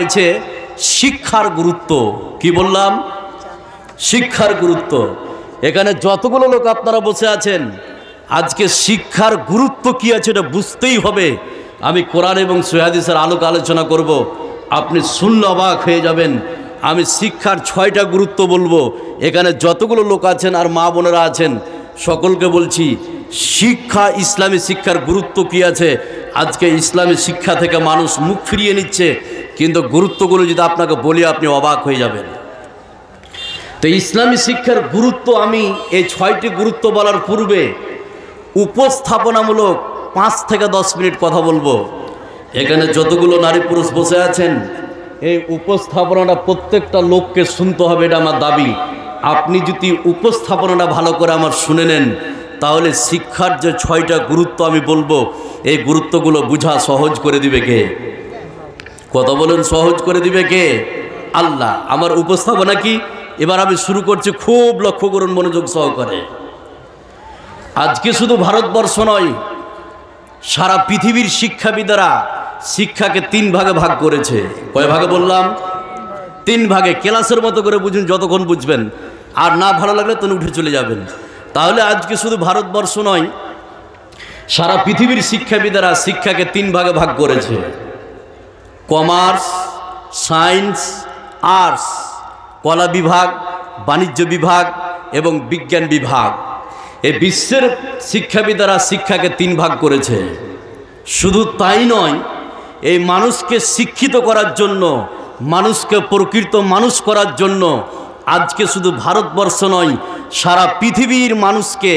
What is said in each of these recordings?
হয়েছে শিক্ষার গুরুত্ব। কি বললাম? শিক্ষার গুরুত্ব। এখানে যতগুলো লোক আপনারা বসে আছেন, আজকে শিক্ষার গুরুত্ব কি আছে এটা বুঝতেই হবে। আমি কোরআন এবং সহিহ হাদিসের আলোকে আলোচনা করব, আপনি শুনলে অবাক হয়ে যাবেন। আমি শিক্ষার 6টা গুরুত্ব বলবো। এখানে যতগুলো লোক আছেন আর মা বোনেরা আছেন, সকলকে বলছি শিক্ষা, ইসলামী শিক্ষার গুরুত্ব কি আছে। আজকে ইসলামী শিক্ষা থেকে মানুষ মুখ ফিরিয়ে নিচ্ছে, কিন্তু গুরুত্বগুলো যদি আপনাকে বলি আপনি অবাক হয়ে যাবেন। তো ইসলামী শিক্ষার গুরুত্ব, আমি এই 6টি গুরুত্ব বলার পূর্বে উপস্থাপনামূলক 5 থেকে 10 মিনিট কথা বলবো। এখানে যতগুলো নারী পুরুষ বসে আছেন, এই উপস্থাপনাটা প্রত্যেকটা লোককে শুনতে হবে, এটা আমার দাবি। আপনি যদি উপস্থাপনাটা ভালো করে আমার শুনে নেন, তাহলে শিক্ষার যে 6টা গুরুত্ব আমি বলবো, এই গুরুত্বগুলো বুঝা সহজ করে দিবে কে? কথা বলেন, সহজ করে দিবে কে? আল্লাহ। আমার উপস্থাপনা কি এবার আমি শুরু করছি, খুব লক্ষ্য করুন মনোযোগ সহকারে। আজকে শুধু ভারতবর্ষ নয়, সারা পৃথিবীর শিক্ষাবিদেরা শিক্ষাকে 3 ভাগে ভাগ করেছে। কয় ভাগে বললাম? 3 ভাগে। ক্লাসের মতো করে বুঝুন, যতক্ষণ বুঝবেন। আর না ভালো লাগলে তো উঠে চলে যাবেন। তাহলে আজকে শুধু ভারতবর্ষ নয়, সারা পৃথিবীর শিক্ষাবিদেরা শিক্ষাকে 3 ভাগে ভাগ করেছে: কমার্স, সায়েন্স, আর্টস, কলা বিভাগ, বাণিজ্য বিভাগ এবং বিজ্ঞান বিভাগ। এই বিশ্বের শিক্ষাবিদেরা শিক্ষাকে 3 ভাগ করেছে। শুধু তাই নয়, এই মানুষকে শিক্ষিত করার জন্য, মানুষকে প্রকৃত মানুষ করার জন্য আজকে শুধু ভারতবর্ষ নয়, সারা পৃথিবীর মানুষকে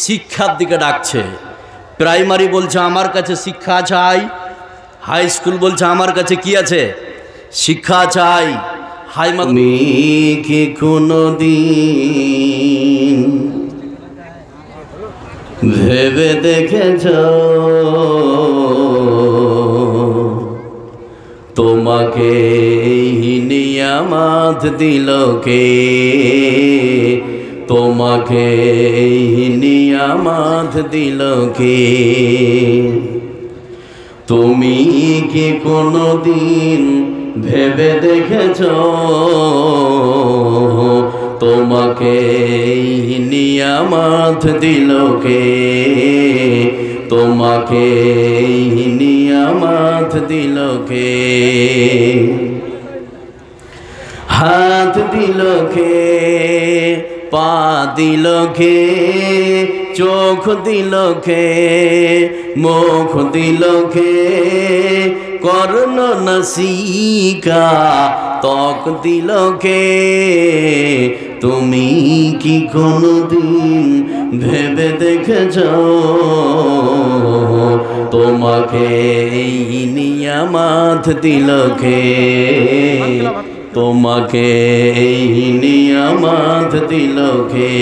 শিক্ষার দিকে ডাকছে। প্রাইমারি বলছে আমার কাছে শিক্ষা চাই, হাই স্কুল বলছে আমার কাছে কি আছে? শিক্ষা চাই। হাই তুমি কি কোনদিন ভেবে দেখেছ তোমাকে নিয়ামত দিল কে? তোমাকে নিয়ামত দিল কে? তুমি কি কোনদিন ভেবে দেখেছ তোমাকে নিয়ামত দিল কে? তোমাকে নিয়ামত দিল কে? হাত দিল কে? পা দিল কে? চোখ দিল কে? মুখ দিল কে? কর্ণ নাসিকা ত্বক দিল কে? তুমি কি কোনদিন ভেবে দেখেছ তোমাকে নিয়ামত দিল কে? তোমাকে নিয়ামত দিল কে?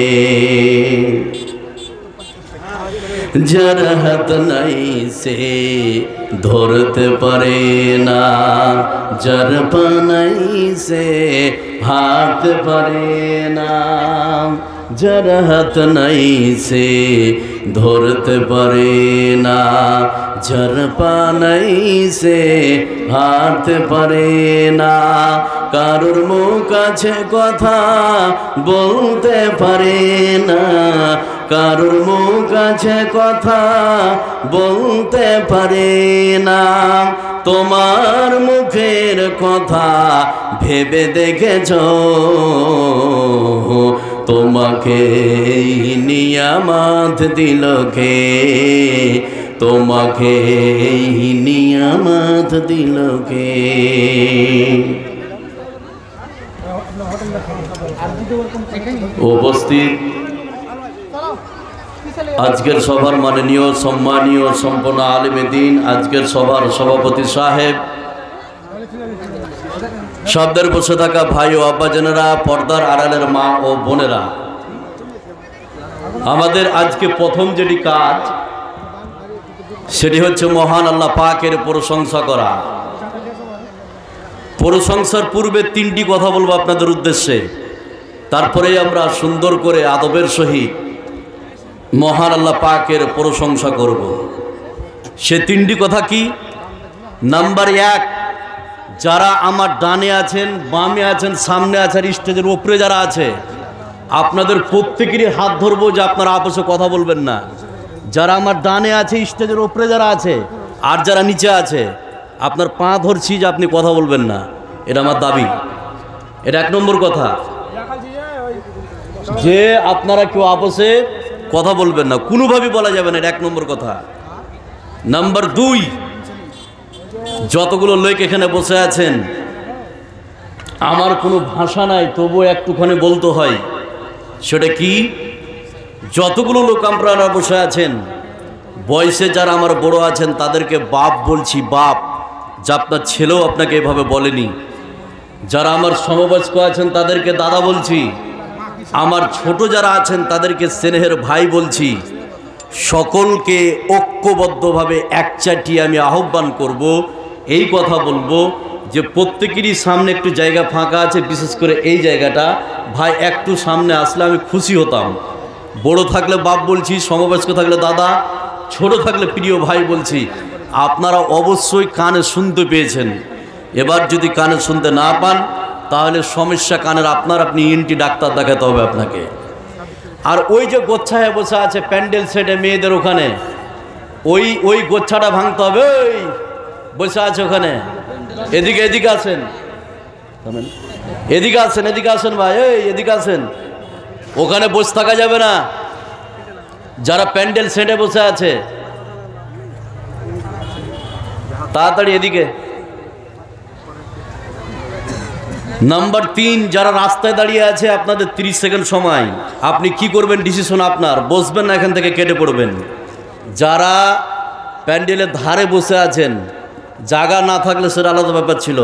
যার হাত নাই সে ধরতে পারে না, যার পা নাই সে হাঁটতে পারে না, যার হাত নাই সে ধরতে পারে না, যার পা নাই সে হাঁটতে পারে না। কারোর মুখ আছে কথা বলতে পারে না, কারোর মুখ আছে কথা বলতে পারে না। তোমার মুখের কথা ভেবে দেখেছ তোমাকে নিয়ামত দিল কে? তোমাকে নিয়ামত দিল কে? উপস্থিত আজকের সভার মাননীয় সম্মানীয় সম্পন্ন আলেমে দ্বীন, আজকের সভার সভাপতি সাহেব, শব্দের বসে থাকা ভাই ও আব্বাজানেরা, পর্দার আড়ালের মা ও বোনেরা, আমাদের আজকে প্রথম যেটি কাজ সেটি হচ্ছে মহান আল্লাহ পাকের প্রশংসা করা। প্রশংসার পূর্বে 3টি কথা বলবো আপনাদের উদ্দেশ্যে, তারপরে আমরা সুন্দর করে আদবের সহিত মহান আল্লাহ পাকের প্রশংসা করব। সে 3টি কথা কি? নাম্বার 1, যারা আমার ডানে আছেন, বামে আছেন, সামনে আছে আর স্টেজের উপরে যারা আছে, আপনাদের প্রত্যেকেরই হাত ধরবো যে আপনারা আপসে কথা বলবেন না। যারা আমার ডানে আছে, স্টেজের উপরে যারা আছে আর যারা নিচে আছে, আপনার পা ধরছি যে আপনি কথা বলবেন না, এটা আমার দাবি। এটা 1 নম্বর কথা, যে আপনারা কেউ আপসে কথা বলবেন না, কোনোভাবেই বলা যাবে না, এটা 1 নম্বর কথা। নাম্বার 2, যতগুলো লোক এখানে বসে আছেন, আমার কোনো ভাষা নাই, তবুও একটুখানি বলতে হয়। সেটা কি? যতগুলো লোক আপনারা বসে আছেন, বয়সে যারা আমার বড় আছেন তাদেরকে বাপ বলছি, বাপ, যা আপনার ছেলেও আপনাকে এভাবে বলেনি। যারা আমার সমবয়স্ক আছেন তাদেরকে দাদা বলছি, আমার ছোট যারা আছেন তাদেরকে স্নেহের ভাই বলছি। সকলকে ঐক্যবদ্ধভাবে একচাটিয়ে আমি আহ্বান করব, এই কথা বলবো যে প্রত্যেকেরই সামনে একটু জায়গা ফাঁকা আছে, বিশেষ করে এই জায়গাটা, ভাই একটু সামনে আসলে আমি খুশি হতাম। বড় থাকলে বাপ বলছি, সমবয়স্ক থাকলে দাদা, ছোট থাকলে প্রিয় ভাই বলছি। আপনারা অবশ্যই কানে শুনতে পেয়েছেন। এবার যদি কানে শুনতে না পান তাহলে সমস্যা কানের আপনার, আপনি ইএনটি ডাক্তার দেখাতে হবে আপনাকে। আর ওই যে গোচ্ছায় বসে আছে প্যান্ডেল সেটে মেয়েদের ওখানে, ওই গোচ্ছাটা ভাঙতে হবে। ওই বসে আছে ওখানে, এদিকে আসেন, এদিকে আসেন ভাই, এদিকে আসেন। ওখানে বসে থাকা যাবে না। যারা প্যান্ডেল সেটে বসে আছে তাড়াতাড়ি এদিকে। নাম্বার 3, যারা রাস্তায় দাঁড়িয়ে আছে, আপনাদের 30 সেকেন্ড সময়। আপনি কি করবেন ডিসিশন আপনার, বসবেন না এখান থেকে কেটে পড়বেন। যারা প্যান্ডেলের ধারে বসে আছেন, জায়গা না থাকলে সেটা আলাদা ব্যাপার ছিল।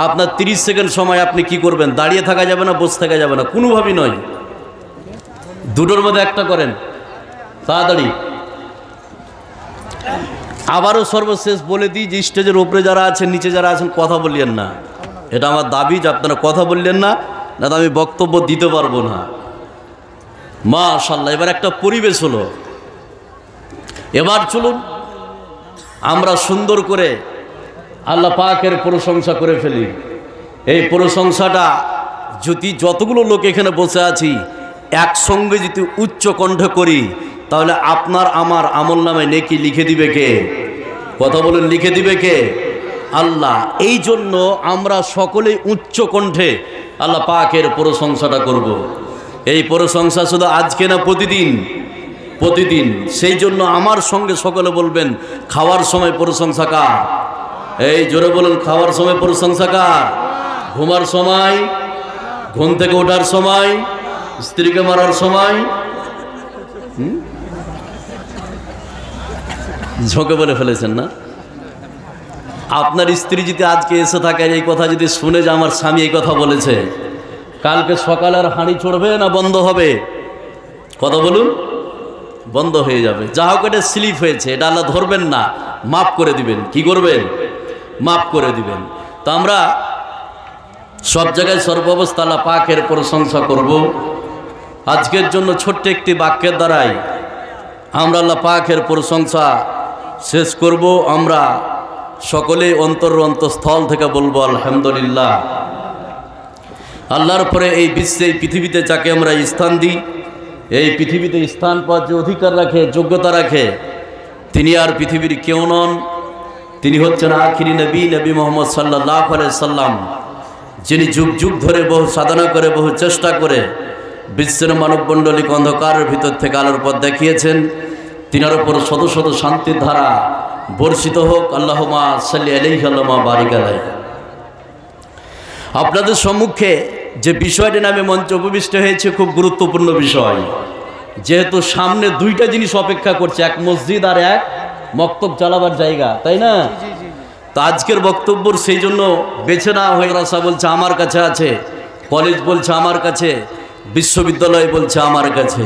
আপনার 30 সেকেন্ড সময়, আপনি কি করবেন? দাঁড়িয়ে থাকা যাবে না, বসে থাকা যাবে না, কোনোভাবেই নয়। দুটোর মধ্যে একটা করেন তাড়াতাড়ি। আবারও সর্বশেষ বলে দিই যে স্টেজের উপরে যারা আছেন, নিচে যারা আছেন, কথা বললেন না। এটা আমার দাবি যে আপনারা কথা বললেন না, না তো আমি বক্তব্য দিতে পারবো না। মাশাআল্লাহ, এবার একটা পরিবেশ হলো। এবার চলুন আমরা সুন্দর করে আল্লাহ পাকের প্রশংসা করে ফেলি। এই প্রশংসাটা যদি যতগুলো লোক এখানে বসে আছি একসঙ্গে যদি উচ্চ কণ্ঠে করি, তাহলে আপনার আমার আমল নামে নেকি লিখে দিবে কে? কথা বলেন, লিখে দিবে কে? আল্লাহ। এই জন্য আমরা সকলেই উচ্চ কণ্ঠে আল্লাহ পাকের প্রশংসাটা করব। এই প্রশংসা শুধু আজকে না, প্রতিদিন প্রতিদিন। সেই জন্য আমার সঙ্গে সকলে বলবেন, খাওয়ার সময় প্রশংসা কার? এই জোরে বলুন, খাওয়ার সময় প্রশংসা কার? ঘুমার সময়, ঘুম থেকে ওঠার সময়, স্ত্রীকে মারার সময়, ঝোঁকে বলে ফেলেছেন না? আপনার স্ত্রী যদি আজকে এসে থাকে, এই কথা যদি শুনে যে আমার স্বামী এই কথা বলেছে, কালকে সকালে আর হাঁড়ি চড়বে না বন্ধ হবে? কথা বলুন, বন্ধ হয়ে যাবে। যা হোক, এটা স্লিপ হয়েছে, এটা আল্লাহ ধরবেন না, মাফ করে দিবেন। কি করবেন? মাফ করে দিবেন। তো আমরা সব জায়গায় সর্বাবস্থা আল্লাহ পাকের প্রশংসা করব। আজকের জন্য ছোট্ট একটি বাক্যের দ্বারাই আমরা আল্লাহ পাকের প্রশংসা শেষ করব। আমরা সকলেই অন্তঃস্থল থেকে বলবো আলহামদুলিল্লাহ। আল্লাহর পরে এই বিশ্বে, এই পৃথিবীতে যাকে আমরা স্থান দিই, এই পৃথিবীতে স্থান পাওয়ার যে অধিকার রাখে, যোগ্যতা রাখে, তিনি আর পৃথিবীর কেউ নন। তিনি হচ্ছেন আখিরি নবী, নবী মোহাম্মদ সাল্লাল্লাহু আলাইহি সাল্লাম, যিনি যুগ যুগ ধরে বহু সাধনা করে, বহু চেষ্টা করে বিশ্বের মানবমণ্ডলিক অন্ধকারের ভিতর থেকে আলোর পথ দেখিয়েছেন। তিনার উপর শত শত শান্তির ধারা বর্ষিত হোক। আল্লাহুম্মা সাল্লি আলাইহি আল্লাহুম্মা বারিক আলাইহি। আপনাদের সম্মুখে যে বিষয়টি নামে মঞ্চে উপবিষ্ট হয়েছে, খুব গুরুত্বপূর্ণ বিষয়। যেহেতু সামনে 2টা জিনিস অপেক্ষা করছে, এক মসজিদ আর এক মক্তব চালাবার জায়গা, তাই না? তো আজকের বক্তব্যর সেই জন্য বেছে নেওয়া হয়ে, রাসা বলছে আমার কাছে আছে, কলেজ বলছে আমার কাছে, বিশ্ববিদ্যালয় বলছে আমার কাছে।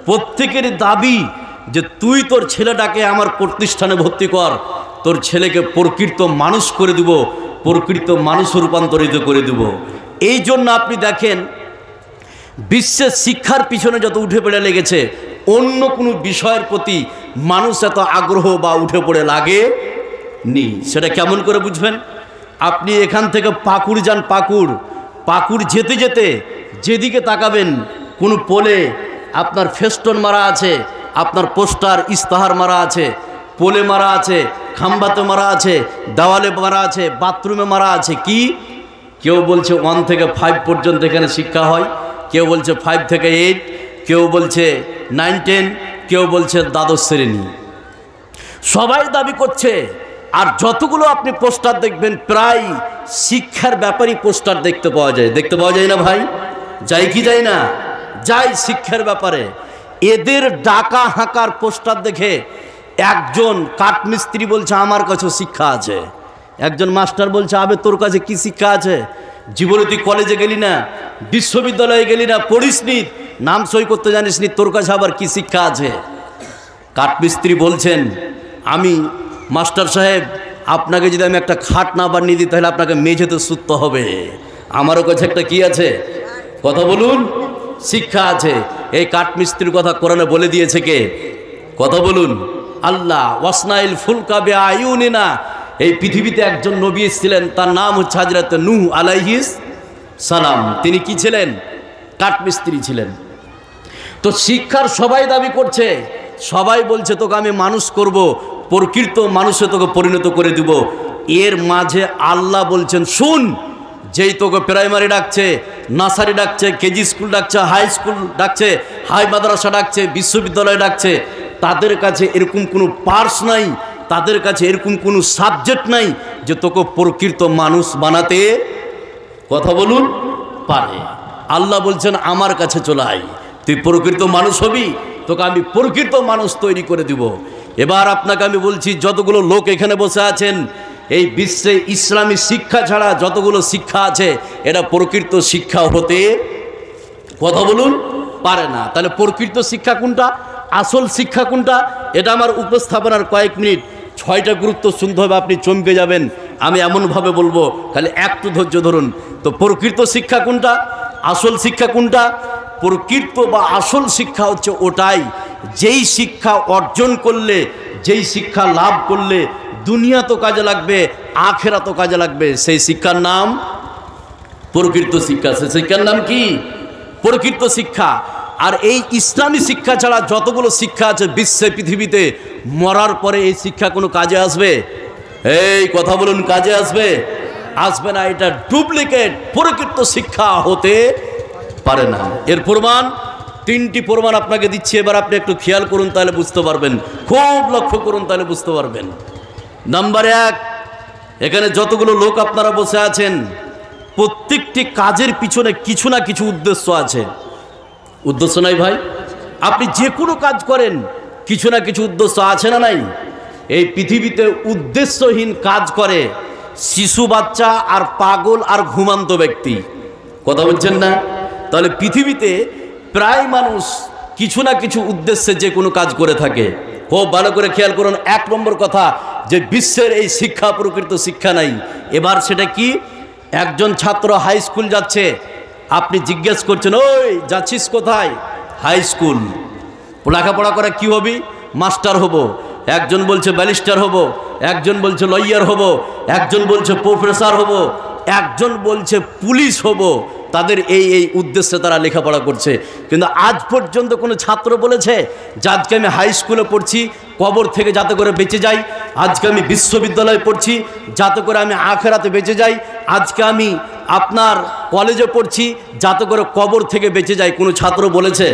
প্রত্যেকের দাবি যে তুই তোর ছেলেটাকে আমার প্রতিষ্ঠানে ভর্তি কর, তোর ছেলেকে প্রকৃত মানুষ করে দিব, প্রকৃত মানুষ রূপান্তরিত করে দিব। এই জন্য আপনি দেখেন বিশ্বের শিক্ষার পিছনে যত উঠে পড়ে লেগেছে, অন্য কোনো বিষয়ের প্রতি মানুষ এত আগ্রহ বা উঠে পড়ে লাগে নি। সেটা কেমন করে বুঝবেন? আপনি এখান থেকে পাকুড় যান, পাকুড় যেতে যেতে যেদিকে তাকাবেন কোনো পোলে আপনার ফেস্টন মারা আছে, আপনার পোস্টার ইস্তাহার মারা আছে, পোলে মারা আছে, খাম্বাতে মারা আছে, দেওয়ালে মারা আছে, বাথরুমে মারা আছে। কি কেউ বলছে 1 থেকে 5 পর্যন্ত এখানে শিক্ষা হয়, কেউ বলছে 5 থেকে 8, কেউ বলছে 9, 10, কেউ বলছে দ্বাদশ শ্রেণী। সবাই দাবি করছে। আর যতগুলো আপনি পোস্টার দেখবেন প্রায় শিক্ষার ব্যাপারই পোস্টার দেখতে পাওয়া যায় না ভাই? যাই কি যায় না? যাই শিক্ষার ব্যাপারে। এদের ডাকা হাঁকার পোস্টার দেখে একজন কাঠমিস্ত্রি বলছে আমার কাছে শিক্ষা আছে, একজন মাস্টার বলছে আবে তোর কাছে কি শিক্ষা আছে? জীবনে তুই কলেজে গেলি না, বিশ্ববিদ্যালয়ে গেলি না, পড়িসনি, নাম সই করতে জানিসনি, তোর কাছে আবার কি শিক্ষা আছে? কাঠমিস্ত্রি বলছেন আমি মাস্টার সাহেব, আপনাকে যদি আমি একটা খাট না বানিয়ে দিই তাহলে আপনাকে মেঝেতে শুতে হবে। আমারও কাছে একটা কি আছে? কথা বলুন, শিক্ষা আছে। এই কাঠমিস্ত্রির কথা কোরআনে বলে দিয়েছে কে? কথা বলুন, আল্লাহ। ওয়াসনাইল ফুলকা বিআয়ুনিনা। এই পৃথিবীতে একজন নবী ছিলেন, তার নাম হচ্ছে হযরত নূহ আলাইহিস সালাম। তিনি কি ছিলেন? কাঠমিস্ত্রি ছিলেন। তো শিক্ষার সবাই দাবি করছে, সবাই বলছে তোকে আমি মানুষ করব, প্রকৃত মানুষে তোকে পরিণত করে দিব। এর মাঝে আল্লাহ বলছেন শুন, যেই তোকে প্রাইমারি ডাকছে, নার্সারি ডাকছে, কেজি স্কুল ডাকছে, হাই স্কুল ডাকছে, হাই মাদ্রাসা ডাকছে, বিশ্ববিদ্যালয় ডাকছে, তাদের কাছে এরকম কোনো পার্স নাই, তাদের কাছে এরকম কোনো সাবজেক্ট নাই যে তোকে প্রকৃত মানুষ বানাতে, কথা বলুন, পারে। আল্লাহ বলছেন আমার কাছে চলে আয়, তুই প্রকৃত মানুষ হবি, তোকে আমি প্রকৃত মানুষ তৈরি করে দিব। এবার আপনাকে আমি বলছি, যতগুলো লোক এখানে বসে আছেন, এই বিশ্বে ইসলামী শিক্ষা ছাড়া যতগুলো শিক্ষা আছে এটা প্রকৃত শিক্ষা হতে, কথা বলুন, পারে না। তাহলে প্রকৃত শিক্ষা কোনটা, আসল শিক্ষা কোনটা, এটা আমার উপস্থাপনার কয়েক মিনিট 6টা গুরুত্ব শুনতে হবে, আপনি চমকে যাবেন। আমি এমনভাবে বলবো, খালি একটু ধৈর্য ধরুন। তো প্রকৃত শিক্ষা কোনটা, আসল শিক্ষা কোনটা? প্রকৃত বা আসল শিক্ষা হচ্ছে ওটাই, যেই শিক্ষা অর্জন করলে, যেই শিক্ষা লাভ করলে দুনিয়া তো কাজে লাগবে, আখেরাত তো কাজে লাগবে, সেই শিক্ষার নাম প্রকৃত শিক্ষা। সেই শিক্ষার নাম কি? প্রকৃত শিক্ষা। আর এই ইসলামী শিক্ষা ছাড়া যতগুলো শিক্ষা আছে বিশ্বে, পৃথিবীতে, মরার পরে এই শিক্ষা কোনো কাজে আসবে? এই কথা বলুন, কাজে আসবে? আসবে না। এটা ডুপ্লিকেট, প্রকৃত শিক্ষা হতে পারে না। এর প্রমাণ 3টি প্রমাণ আপনাকে দিচ্ছি, এবার আপনি একটু খেয়াল করুন, তাহলে বুঝতে পারবেন, খুব লক্ষ্য করুন, তাহলে বুঝতে পারবেন। নাম্বার 1, এখানে যতগুলো লোক আপনারা বসে আছেন, প্রত্যেকটি কাজের পিছনে কিছু না কিছু উদ্দেশ্য আছে। উদ্দেশ্য নাই ভাই? আপনি যে কোনো কাজ করেন, কিছু না কিছু উদ্দেশ্য আছে না নাই? এই পৃথিবীতে উদ্দেশ্যহীন কাজ করে শিশু বাচ্চা আর পাগল আর ঘুমান্ত ব্যক্তি, কথা বলছেন না? তাহলে পৃথিবীতে প্রায় মানুষ কিছু না কিছু উদ্দেশ্যে যে কোনো কাজ করে থাকে। খুব ভালো করে খেয়াল করুন। 1 নম্বর কথা, যে বিশ্বের এই শিক্ষা প্রকৃত শিক্ষা নাই। এবার সেটা কি? একজন ছাত্র হাই স্কুল যাচ্ছে, আপনি জিজ্ঞেস করছেন ওই যাচ্ছিস কোথায়? High school. লেখাপড়া করে কি হবি? মাস্টার হব। একজন বলছে ব্যারিস্টার হব, একজন বলছে লয়ার হব, একজন বলছে প্রফেসর হব, একজন বলছে পুলিশ হব। তাদের এই এই উদ্দেশ্যে তারা লেখাপড়া করছে। কিন্তু আজ পর্যন্ত কোনো ছাত্র বলেছে যে আজকে আমি হাই স্কুলে পড়ছি কবর থেকে যাতে করে বেঁচে যাই, আজকে আমি বিশ্ববিদ্যালয়ে পড়ছি যাতে করে আমি আখেরাতে বেঁচে যাই, আজকে আমি আপনার কলেজে পড়ছি যাতে করে কবর থেকে বেঁচে যাই? কোনো ছাত্র বলেছে?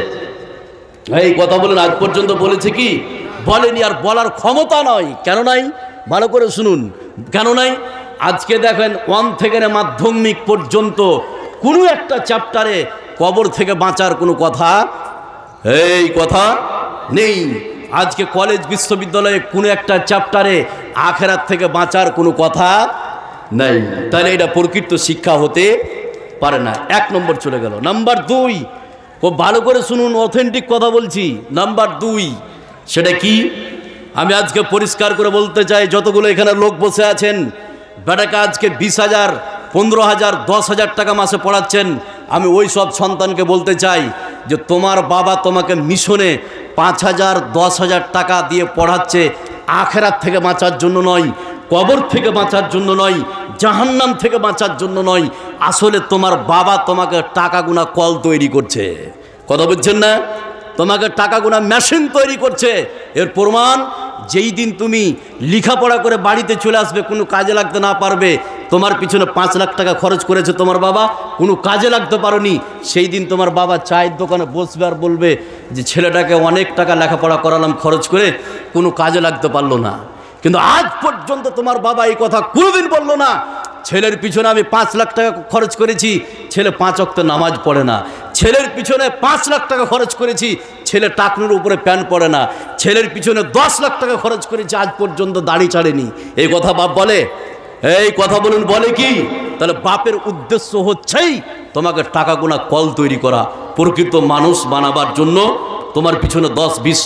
এই কথা বলেন, আজ পর্যন্ত বলেছে কি? বলেনি। আর বলার ক্ষমতা নয়। কেন নাই? ভালো করে শুনুন, কেন নাই? আজকে দেখেন 1 থেকে মাধ্যমিক পর্যন্ত কোনো একটা চ্যাপ্টারে কবর থেকে বাঁচার কোনো কথা, এই কথা নেই। আজকে কলেজ বিশ্ববিদ্যালয়ে কোনো একটা চ্যাপ্টারে আখেরাত থেকে বাঁচার কোনো কথা নাই। তাহলে এটা প্রকৃত শিক্ষা হতে পারে না। 1 নম্বর চলে গেল। নাম্বার 2, খুব ভালো করে শুনুন, অথেন্টিক কথা বলছি। নাম্বার 2, সেটা কি? আমি আজকে পরিষ্কার করে বলতে চাই, যতগুলো এখানে লোক বসে আছেন, বেটাকে আজকে 20,000, 15,000, 10,000 টাকা মাসে পড়াচ্ছেন, আমি ওই সব সন্তানকে বলতে চাই যে তোমার বাবা তোমাকে মিশনে 5,000, 10,000 টাকা দিয়ে পড়াচ্ছে আখেরাত থেকে বাঁচার জন্য নয়, কবর থেকে বাঁচার জন্য নয়, জাহান্নাম থেকে বাঁচার জন্য নয়। আসলে তোমার বাবা তোমাকে টাকা গোনা কল তৈরি করছে। কথা বুঝছেন না? তোমাকে টাকা গোনা মেশিন তৈরি করছে। এর প্রমাণ, যেই দিন তুমি লেখাপড়া করে বাড়িতে চলে আসবে, কোনো কাজে লাগতে না পারবে, তোমার পিছনে 5 লাখ টাকা খরচ করেছে তোমার বাবা, কোনো কাজে লাগতে পারোনি, সেই দিন তোমার বাবা চায়ের দোকানে বসবে আর বলবে যে ছেলেটাকে অনেক টাকা লেখাপড়া করালাম খরচ করে, কোনো কাজে লাগতে পারলো না। কিন্তু আজ পর্যন্ত তোমার বাবা এই কথা কোনোদিন বললো না, ছেলের পিছনে আমি 5 লাখ টাকা খরচ করেছি, ছেলে 5 ওয়াক্ত নামাজ পড়ে না। ছেলের পিছনে 5 লাখ টাকা খরচ করেছি, ছেলে টাকনুর উপরে প্যান্ট পরে না। ছেলের পিছনে 10 লাখ টাকা খরচ করেছি, আজ পর্যন্ত দাড়ি ছাড়েনি। এই কথা বাপ বলে? এই কথা বলুন, বলে কি? তাহলে বাপের উদ্দেশ্য হচ্ছেই তোমাকে টাকা গোনা কল তৈরি করা, প্রকৃত মানুষ বানাবার জন্য তোমার পিছনে 10-20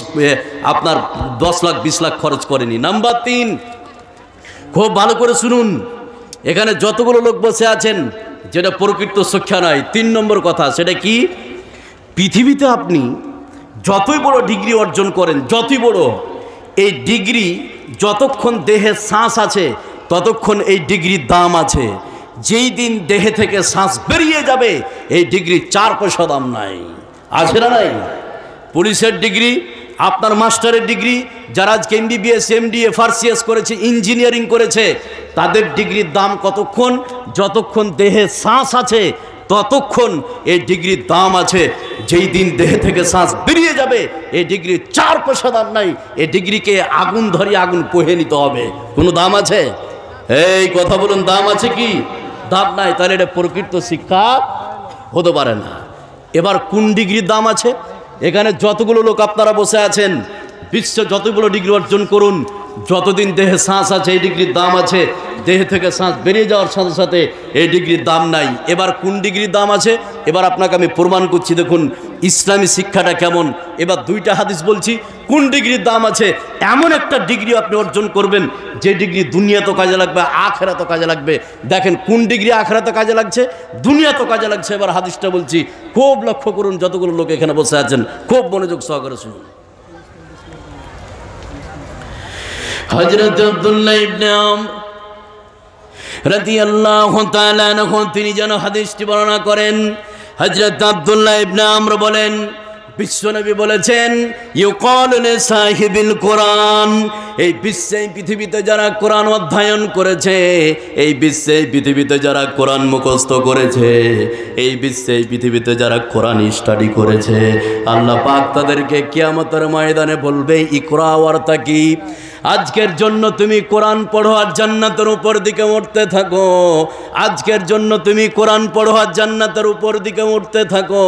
আপনার 10 লাখ 20 লাখ খরচ করেনি। নাম্বার 3, খুব ভালো করে শুনুন, এখানে যতগুলো লোক বসে আছেন, যেটা প্রকৃত শিক্ষা নয়। 3 নম্বর কথা, সেটা কি? পৃথিবীতে আপনি যতই বড় ডিগ্রি অর্জন করেন, যতই বড়, এই ডিগ্রি যতক্ষণ দেহে শ্বাস আছে ততক্ষণ এই ডিগ্রির দাম আছে। যেই দিন দেহে থেকে শ্বাস বেরিয়ে যাবে, এই ডিগ্রির 4 পয়সা দাম নাই। আছে না নাই? পুলিশের ডিগ্রি, আপনার মাস্টারের ডিগ্রি, যারা আজকে MBBS MD FRCS করেছে, ইঞ্জিনিয়ারিং করেছে, তাদের ডিগ্রির দাম কতক্ষণ? যতক্ষণ দেহে শ্বাস আছে ততক্ষণ এই ডিগ্রির দাম আছে। যেই দিন দেহে থেকে শ্বাস বেরিয়ে যাবে, এই ডিগ্রির 4 পয়সা দাম নাই। এই ডিগ্রিকে আগুন ধরিয়ে আগুন পোহে নিতে হবে। কোনো দাম আছে? এই কথা বলুন, দাম আছে কি? দাম নাই। তাহলে এটা প্রকৃত শিক্ষা হতে পারে না। এবার কোন ডিগ্রির দাম আছে? এখানে যতগুলো লোক আপনারা বসে আছেন, বিশ্বে যতগুলো ডিগ্রি অর্জন করুন, যতদিন দেহে শ্বাস আছে এই ডিগ্রির দাম আছে। দেহে থেকে শ্বাস বেরিয়ে যাওয়ার সাথে সাথে এই ডিগ্রির দাম নাই। এবার কোন ডিগ্রির দাম আছে? এবার আপনাকে আমি প্রমাণ করছি, দেখুন ইসলামী শিক্ষাটা কেমন। এবার 2টা হাদিস বলছি, কোন ডিগ্রির দাম আছে। এমন একটা ডিগ্রি আপনি অর্জন করবেন যে ডিগ্রি দুনিয়াতেও কাজে লাগবে, আখিরাতেও কাজে লাগবে। দেখেন কোন ডিগ্রি আখিরাতে কাজে লাগছে, দুনিয়াতেও কাজে লাগছে। এবার হাদিসটা বলছি, খুব লক্ষ্য করুন, যতগুলো লোক এখানে বসে আছেন খুব মনোযোগ সহকারে শুনুন। হযরত আব্দুল্লাহ ইবনে আমর রাদিয়াল্লাহু তাআলা আনহু তিনি যেন হাদিসটি বর্ণনা করেন। হযরত আব্দুল্লাহ ইবনে আমর বলেন, বিশ্বনবী বলেছেন, ইউকালু লিসাহিবিল কোরআন, এই বিশ্বে পৃথিবীতে যারা কোরআন অধ্যয়ন করেছে, এই বিশ্বে পৃথিবীতে যারা কোরআন মুখস্থ করেছে, এই বিশ্বে পৃথিবীতে যারা কোরআন স্টাডি করেছে, আল্লাহ পাক তাদেরকে কিয়ামতের ময়দানে বলবে, ইকরা ওয়ারতাকি, আজকের জন্য তুমি কোরআন পড়ো আর জান্নাতের উপর দিকে উঠতে থাকো। আজকের জন্য তুমি কোরআন পড়ো আর জান্নাতের উপর দিকে উঠতে থাকো।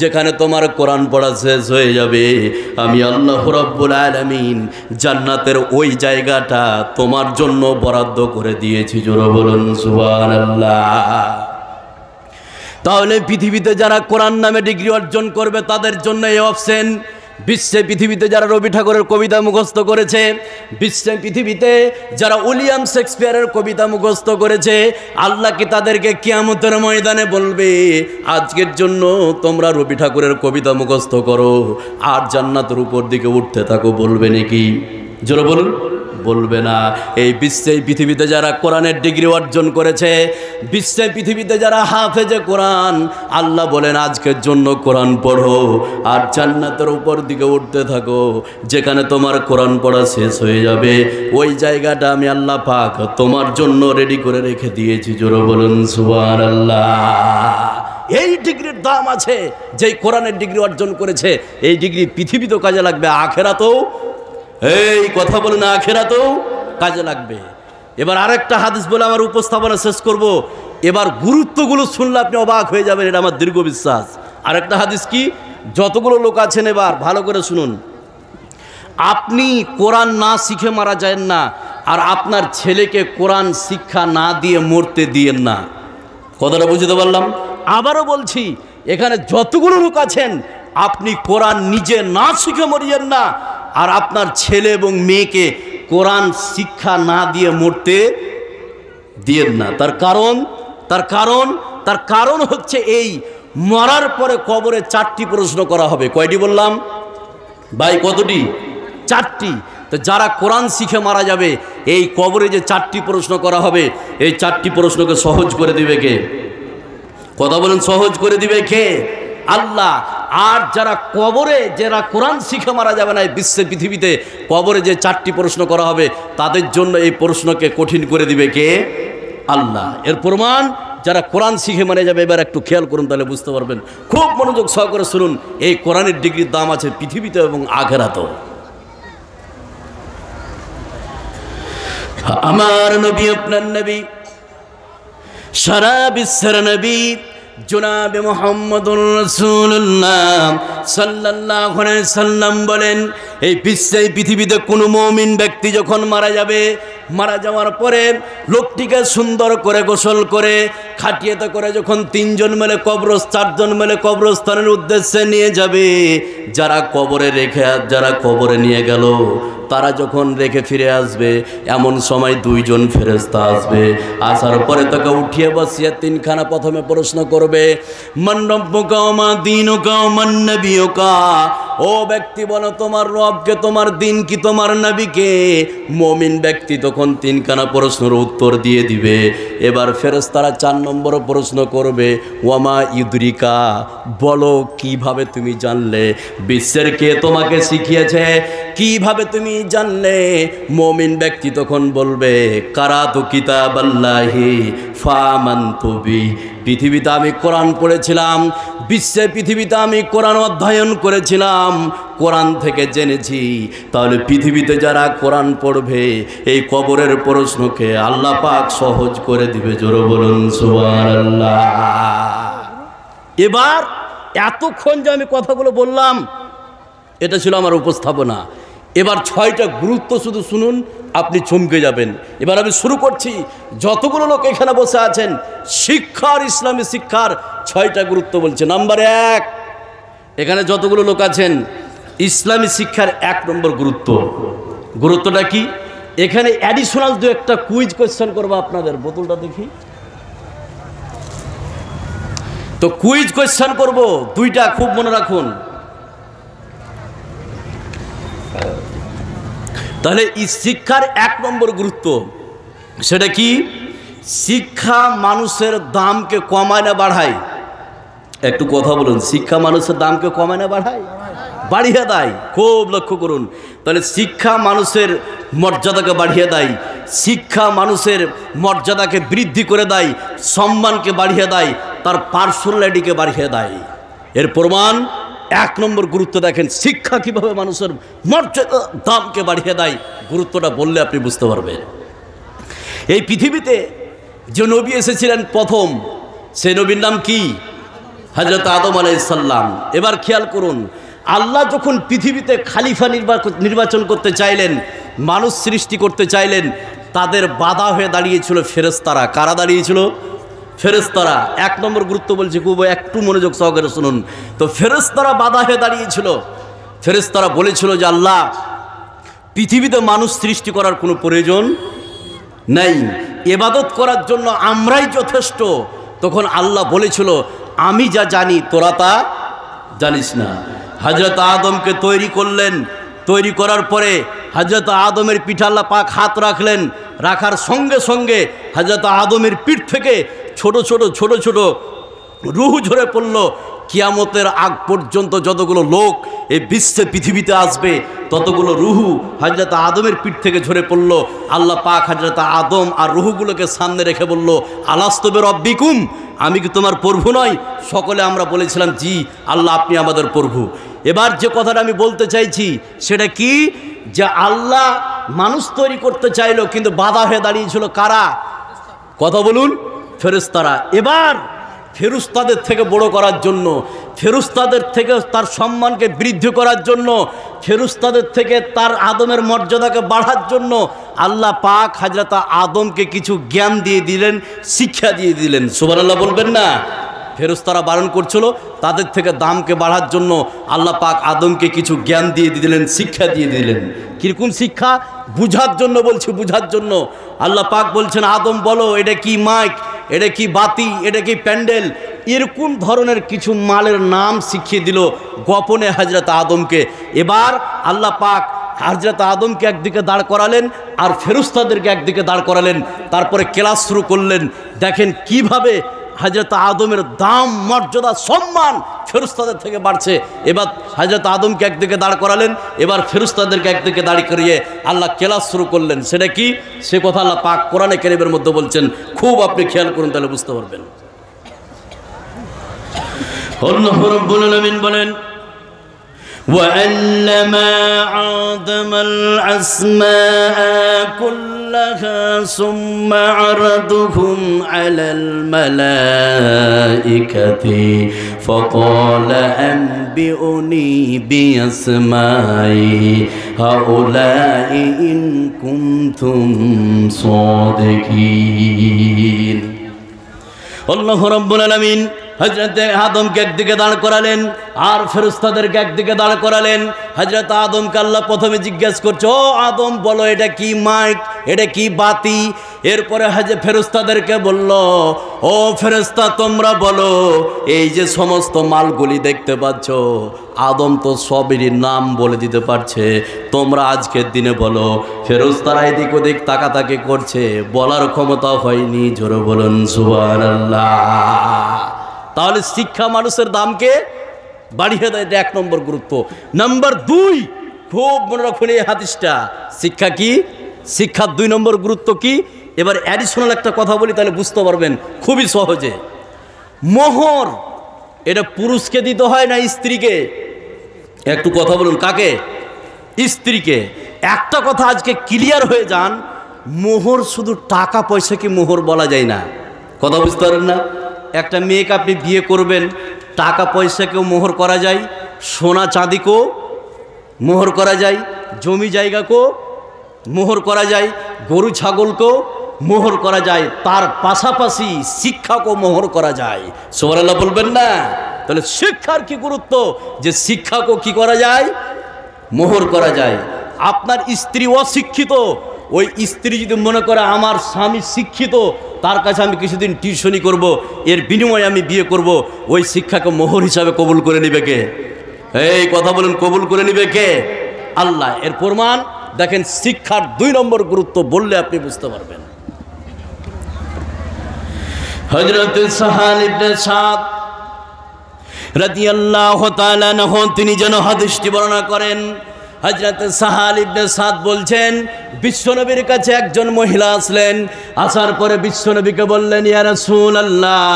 যেখানে তোমার কোরআন পড়া শেষ হয়ে যাবে, আমি আল্লাহ রাব্বুল আলামিন জান্নাতের ওই জায়গাটা তোমার জন্য বরাদ্দ করে দিয়েছি। জোরে বলুন সুবহানাল্লাহ। তাহলে পৃথিবীতে যারা কোরআন নামে ডিগ্রি অর্জন করবে তাদের জন্য এই অপশন। বিশ্বে পৃথিবীতে যারা রবি ঠাকুরের কবিতা মুখস্থ করেছে, বিশ্বে পৃথিবীতে যারা উইলিয়াম শেক্সপিয়ারের কবিতা মুখস্থ করেছে, আল্লাহ কি তাদেরকে কিয়ামতের ময়দানে বলবে, আজকের জন্য তোমরা রবি ঠাকুরের কবিতা মুখস্থ করো আর জান্নাতের উপর দিকে উঠতে থাকো, বলবে নাকি? জোরে বলুন, বলবে না। এই বিশ্বে পৃথিবীতে যারা কোরআনের ডিগ্রি অর্জন করেছে, বিশ্বে পৃথিবীতে যারা হাফেজে কোরআন, আল্লাহ বলেন আজকের জন্য কোরআন পড়ো আর জান্নাতের উপর দিকে উঠতে থাকো। যেখানে তোমার কোরআন পড়া শেষ হয়ে যাবে, ওই জায়গাটা আমি আল্লাহ পাক তোমার জন্য রেডি করে রেখে দিয়েছি। জোরে বলুন সুবহানাল্লাহ। এই ডিগ্রির দাম আছে। যেই কোরআনের ডিগ্রি অর্জন করেছে, এই ডিগ্রি পৃথিবীতেও কাজে লাগবে, আখিরাতেও, এই কথা বলে না, আখিরাতেও কাজে লাগবে। এবার আরেকটা হাদিস বলে আমার উপস্থাপনা শেষ করব। এবার গুরুত্বগুলো শুনলে আপনি অবাক হয়ে যাবেন, এটা আমার দীর্ঘ বিশ্বাস। আরেকটা হাদিস কি? যতগুলো লোক আছেন এবার ভালো করে শুনুন। আপনি কোরআন না শিখে মারা যায় না, আর আপনার ছেলেকে কোরআন শিক্ষা না দিয়ে মরতে দিয়েন না। কথাটা বুঝতে পারলাম? আবারও বলছি, এখানে যতগুলো লোক আছেন, আপনি কোরআন নিজে না শিখে মরিয়েন না, আর আপনার ছেলে এবং মেয়েকে কোরআন শিক্ষা না দিয়ে মরতে দিয়েন না। তার কারণ হচ্ছে এই, মরার পরে কবরে 4টি প্রশ্ন করা হবে। কয়টি বললাম ভাই? কতটি? 4টি। তো যারা কোরআন শিখে মারা যাবে, এই কবরে যে 4টি প্রশ্ন করা হবে, এই 4টি প্রশ্নকে সহজ করে দিবে কে? কথা বলেন, সহজ করে দিবে কে? আল্লাহ। আর যারা কবরে, যারা কোরআন শিখে মারা যাবে না, এই বিশ্বে পৃথিবীতে কবরে যে 4টি প্রশ্ন করা হবে, তাদের জন্য এই প্রশ্নকে কঠিন করে দিবে কে? আল্লাহ। এর প্রমাণ যারা কোরআন শিখে মারা যাবে, এবার একটু খেয়াল করুন, তাহলে বুঝতে পারবেন। খুব মনোযোগ সহকারে শুনুন। এই কোরআনের ডিগ্রির দাম আছে পৃথিবীতে এবং আখিরাতেও। আমার নবী, আপনার নবী, সারা বিশ্বের নবী জনাবে মুহাম্মদুর রাসূলুল্লাহ সাল্লাল্লাহু আলাইহি সাল্লাম বলেন, এই বিশ্বে পৃথিবীতে কোনো মুমিন ব্যক্তি যখন মারা যাবে, মারা যাওয়ার পরে লোকটিকে সুন্দর করে গোসল করে খাটিয়েতে করে যখন 3 জন মিলে 4 জন মিলে কবরস্থানের উদ্দেশ্যে নিয়ে যাবে, যারা কবরে রেখে যারা কবরে নিয়ে গেল, তারা যখন রেখে ফিরে আসবে, এমন সময় 2 জন ফেরেশতা আসবে। আসার পরে তাকে উঠিয়ে বসিয়ে 3খানা প্রথমে প্রশ্ন করবে, মান রব্বুকা ওয়া মা দীনুকা ওয়া মান নবিয়ুকা। ও ব্যক্তি, বলো তোমার রবকে, তোমার দিন কি, তোমার নবীকে। মুমিন ব্যক্তি তখন 3খানা প্রশ্নের উত্তর দিয়ে দিবে। এবার ফেরেশতারা 4 নম্বর প্রশ্ন করবে, ওয়া মা ইউদরিকা, বলো কিভাবে তুমি জানলে, বিশ্বের কে তোমাকে শিখিয়েছে, কিভাবে তুমি জানলে। মুমিন ব্যক্তি তখন বলবে, কারাতু কিতাবাল্লাহি ফামানতু বি। পৃথিবীতে আমি কোরআন পড়েছিলাম, বিশ্বে পৃথিবীতে আমি কোরআন অধ্যয়ন করেছিলাম, কোরআন থেকে জেনেছি। তাহলে পৃথিবীতে যারা কোরআন পড়বে, এই কবরের প্রশ্নকে আল্লাহ পাক সহজ করে দিবে। জোরে বলুন সুবহানাল্লাহ। এবার এতক্ষণ যে আমি কথাগুলো বললাম, এটা ছিল আমার উপস্থাপনা। এবার 6টা গুরুত্ব শুধু শুনুন, আপনি চমকে যাবেন। এবার আমি শুরু করছি। যতগুলো লোক এখানে বসে আছেন, শিক্ষার, ইসলামী শিক্ষার 6টা গুরুত্ব বলছে। নাম্বার 1, এখানে যতগুলো লোক আছেন, ইসলামী শিক্ষার 1 নম্বর গুরুত্বটা কি? এখানে অ্যাডিশনাল 2-একটা কুইজ কোয়েশ্চেন করবো আপনাদের। বোতলটা দেখি তো, কুইজ কোয়েশ্চেন করবো 2টা, খুব মনে রাখুন। তাহলে এই শিক্ষার 1 নম্বর গুরুত্ব, সেটা কি? শিক্ষা মানুষের দামকে কমায় না বাড়ায়? একটু কথা বলুন। শিক্ষা মানুষের দামকে কমায় না বাড়ায়? বাড়িয়ে দেয়। খুব লক্ষ্য করুন। তাহলে শিক্ষা মানুষের মর্যাদাকে বাড়িয়ে দেয়, শিক্ষা মানুষের মর্যাদাকে বৃদ্ধি করে দেয়, সম্মানকে বাড়িয়ে দেয়, তার পার্সোনালিটিকে বাড়িয়ে দেয়। এর প্রমাণ 1 নম্বর গুরুত্ব দেখেন, শিক্ষা কিভাবে মানুষের মর্যাদা দামকে বাড়িয়ে দেয়। গুরুত্বটা বললে আপনি বুঝতে পারবেন। এই পৃথিবীতে যে নবী এসেছিলেন প্রথম, সেই নবীর নাম কি? হযরত আদম আলাইহিস সালাম। এবার খেয়াল করুন, আল্লাহ যখন পৃথিবীতে খালিফা নির্বাচন করতে চাইলেন, মানুষ সৃষ্টি করতে চাইলেন, তাদের বাধা হয়ে দাঁড়িয়েছিল ফেরেশতারা। কারা দাঁড়িয়েছিল? ফেরেশতারা। 1 নম্বর গুরুত্ব বলছে, খুব একটু মনোযোগ সহকারে শুনুন। তো ফেরেশতারা বাধা হয়ে দাঁড়িয়েছিল। ফেরেশতারা বলেছিল যে, আল্লাহ, পৃথিবীতে মানুষ সৃষ্টি করার কোনো প্রয়োজন নেই, ইবাদত করার জন্য আমরাই যথেষ্ট। তখন আল্লাহ বলেছিল, আমি যা জানি তোরা তা জানিস না। হযরত আদমকে তৈরি করলেন। তৈরি করার পরে হযরত আদমের পিঠে আল্লাহ পাক হাত রাখলেন। রাখার সঙ্গে সঙ্গে হযরত আদমের পিঠ থেকে ছোট ছোট রূহ ঝরে পড়ল। কিয়ামতের আগ পর্যন্ত যতগুলো লোক এই বিশ্বে পৃথিবীতে আসবে, ততগুলো রূহ হযরত আদমের পিঠ থেকে ঝরে পড়ল। আল্লাহ পাক হযরত আদম আর রূহগুলোকে সামনে রেখে বলল, আলাস্তু বিরব্বিকুম, আমি কি তোমার প্রভু নয়? সকলে আমরা বলেছিলাম, জি আল্লাহ, আপনি আমাদের প্রভু। এবার যে কথাটা আমি বলতে চাইছি সেটা কি, যে আল্লাহ মানুষ তৈরি করতে চাইলো, কিন্তু বাধা হয়ে দাঁড়িয়েছিল কারা? কথা বলুন, ফেরেশতারা। এবার ফেরেশতাদের থেকে বড় করার জন্য, ফেরেশতাদের থেকে তার সম্মানকে বৃদ্ধি করার জন্য, ফেরেশতাদের থেকে তার আদমের মর্যাদাকে বাড়ার জন্য আল্লাহ পাক হযরত আদমকে কিছু জ্ঞান দিয়ে দিলেন, শিক্ষা দিয়ে দিলেন। সুবহানাল্লাহ বলবেন না? ফেরেশতারা বারণ করছিল, তাদের থেকে দামকে বাড়ার জন্য আল্লাহ পাক আদমকে কিছু জ্ঞান দিয়ে দিলেন, শিক্ষা দিয়ে দিলেন। কিরকম শিক্ষা? বুঝার জন্য বলছি, বুঝার জন্য। আল্লাহ পাক বলছেন, আদম বলো, এটা কি মাইক, এটা কি বাতি, এটা কি প্যান্ডেল, এরকম ধরনের কিছু মালের নাম শিখিয়ে দিল গোপনে হযরত আদমকে। এবার আল্লাহ পাক হযরত আদমকে একদিকে দাঁড় করালেন আর ফেরেশতাদেরকে একদিকে দাঁড় করালেন, তারপরে ক্লাস শুরু করলেন। দেখেন কিভাবে হযরত আদমের দাম, মর্যাদা, সম্মান ফেরেশতাদের থেকে বাড়ছে। এবার হযরত আদমকে একদিকে দাঁড় করালেন, এবার ফেরেশতাদেরকে একদিকে দাঁড় করিয়ে আল্লাহ ক্লাস শুরু করলেন। সেটা কি, সে কথা আল্লাহ পাক কোরআনে কারীমের মধ্যে বলছেন, খুব আপনি খেয়াল করুন, তাহলে বুঝতে পারবেন। আল্লাহ রাব্বুল আলামিন বলেন, وَعَلَّمَ آدَمَ الْأَسْمَاءَ كُلَّهَا ثُمَّ عَرَضَهُمْ عَلَى الْمَلَائِكَةِ فَقَالَ أَنبِئُونِي بِأَسْمَاءِ هَؤُلَاءِ إِن كُنتُمْ صَادِقِينَ। আল্লাহ রাব্বুল আলামিন হযরত আদমকে একদিকে দাঁড় করালেন আর ফেরেশতাদেরকে একদিকে দাঁড় করালেন। হযরত আদমকে আল্লাহ প্রথমে জিজ্ঞেস করছে, ও আদম বলো এটা কি মাইক, এটা কি বাতি? এরপরে ফেরেশতাদেরকে বলল, ও ফেরেশতা তোমরা বলো এই যে সমস্ত মালগুলি দেখতে পাচ্ছ, আদম তো সবেরই নাম বলে দিতে পারছে, তোমরা আজকের দিনে বলো। ফেরেশতারা এদিক ওদিক তাকাতাকি করছে, বলার ক্ষমতা হয়নি। জোরে বলুন সুবহানাল্লাহ। তাহলে শিক্ষা মানুষের দামকে বাড়িয়ে দেয়, এটা 1 নম্বর গুরুত্ব। নাম্বার 2, খুব মনে রাখুন এই হাদিসটা। শিক্ষা কি? শিক্ষার 2 নম্বর গুরুত্ব কি? এবার অ্যাডিশনাল একটা কথা বলি, তাহলে বুঝতে পারবেন খুবই সহজে। মোহর এটা পুরুষকে দিতে হয় না স্ত্রীকে? একটু কথা বলুন, কাকে? স্ত্রীকে। একটা কথা আজকে ক্লিয়ার হয়ে যান, মোহর শুধু টাকা পয়সাকে মোহর বলা যায় না। কথা বুঝতে পারেন না? একটা মেয়েকে আপনি বিয়ে করবেন, টাকা পয়সাকেও মোহর করা যায়, সোনা চাঁদিকেও মোহর করা যায়, জমি জায়গাকেও মোহর করা যায়, গরু ছাগলকেও মোহর করা যায়, তার পাশাপাশি শিক্ষাকেও মোহর করা যায়। সুবহানাল্লাহ বলবেন না? তাহলে শিক্ষার কি গুরুত্ব, যে শিক্ষাকেও কি করা যায়? মোহর করা যায়। আপনার স্ত্রী অশিক্ষিত, ওই স্ত্রী যদি মনে করে আমার স্বামী শিক্ষিত, তার কাছে আমি কিছুদিন টিউশনি করব, এর বিনিময়ে আমি বিয়ে করব, ওই শিক্ষাকে মোহর হিসাবে কবুল করে নিবে কে? এই কথা বলুন, কবুল করে নিবে কে? আল্লাহ। এর প্রমাণ দেখেন, শিক্ষার 2 নম্বর গুরুত্ব বললে আপনি বুঝতে পারবেন। হযরত সাহাল ইবনে সাদ রাদিয়াল্লাহু তাআলা আনহু তিনি যেন হাদিসটি বর্ণনা করেন। হযরত সাহাল ইবনে সাদ বলছেন, বিশ্বনবীর কাছে একজন মহিলা আসলেন। আসার পরে বিশ্বনবীকে বললেন, ইয়া রাসূলুল্লাহ,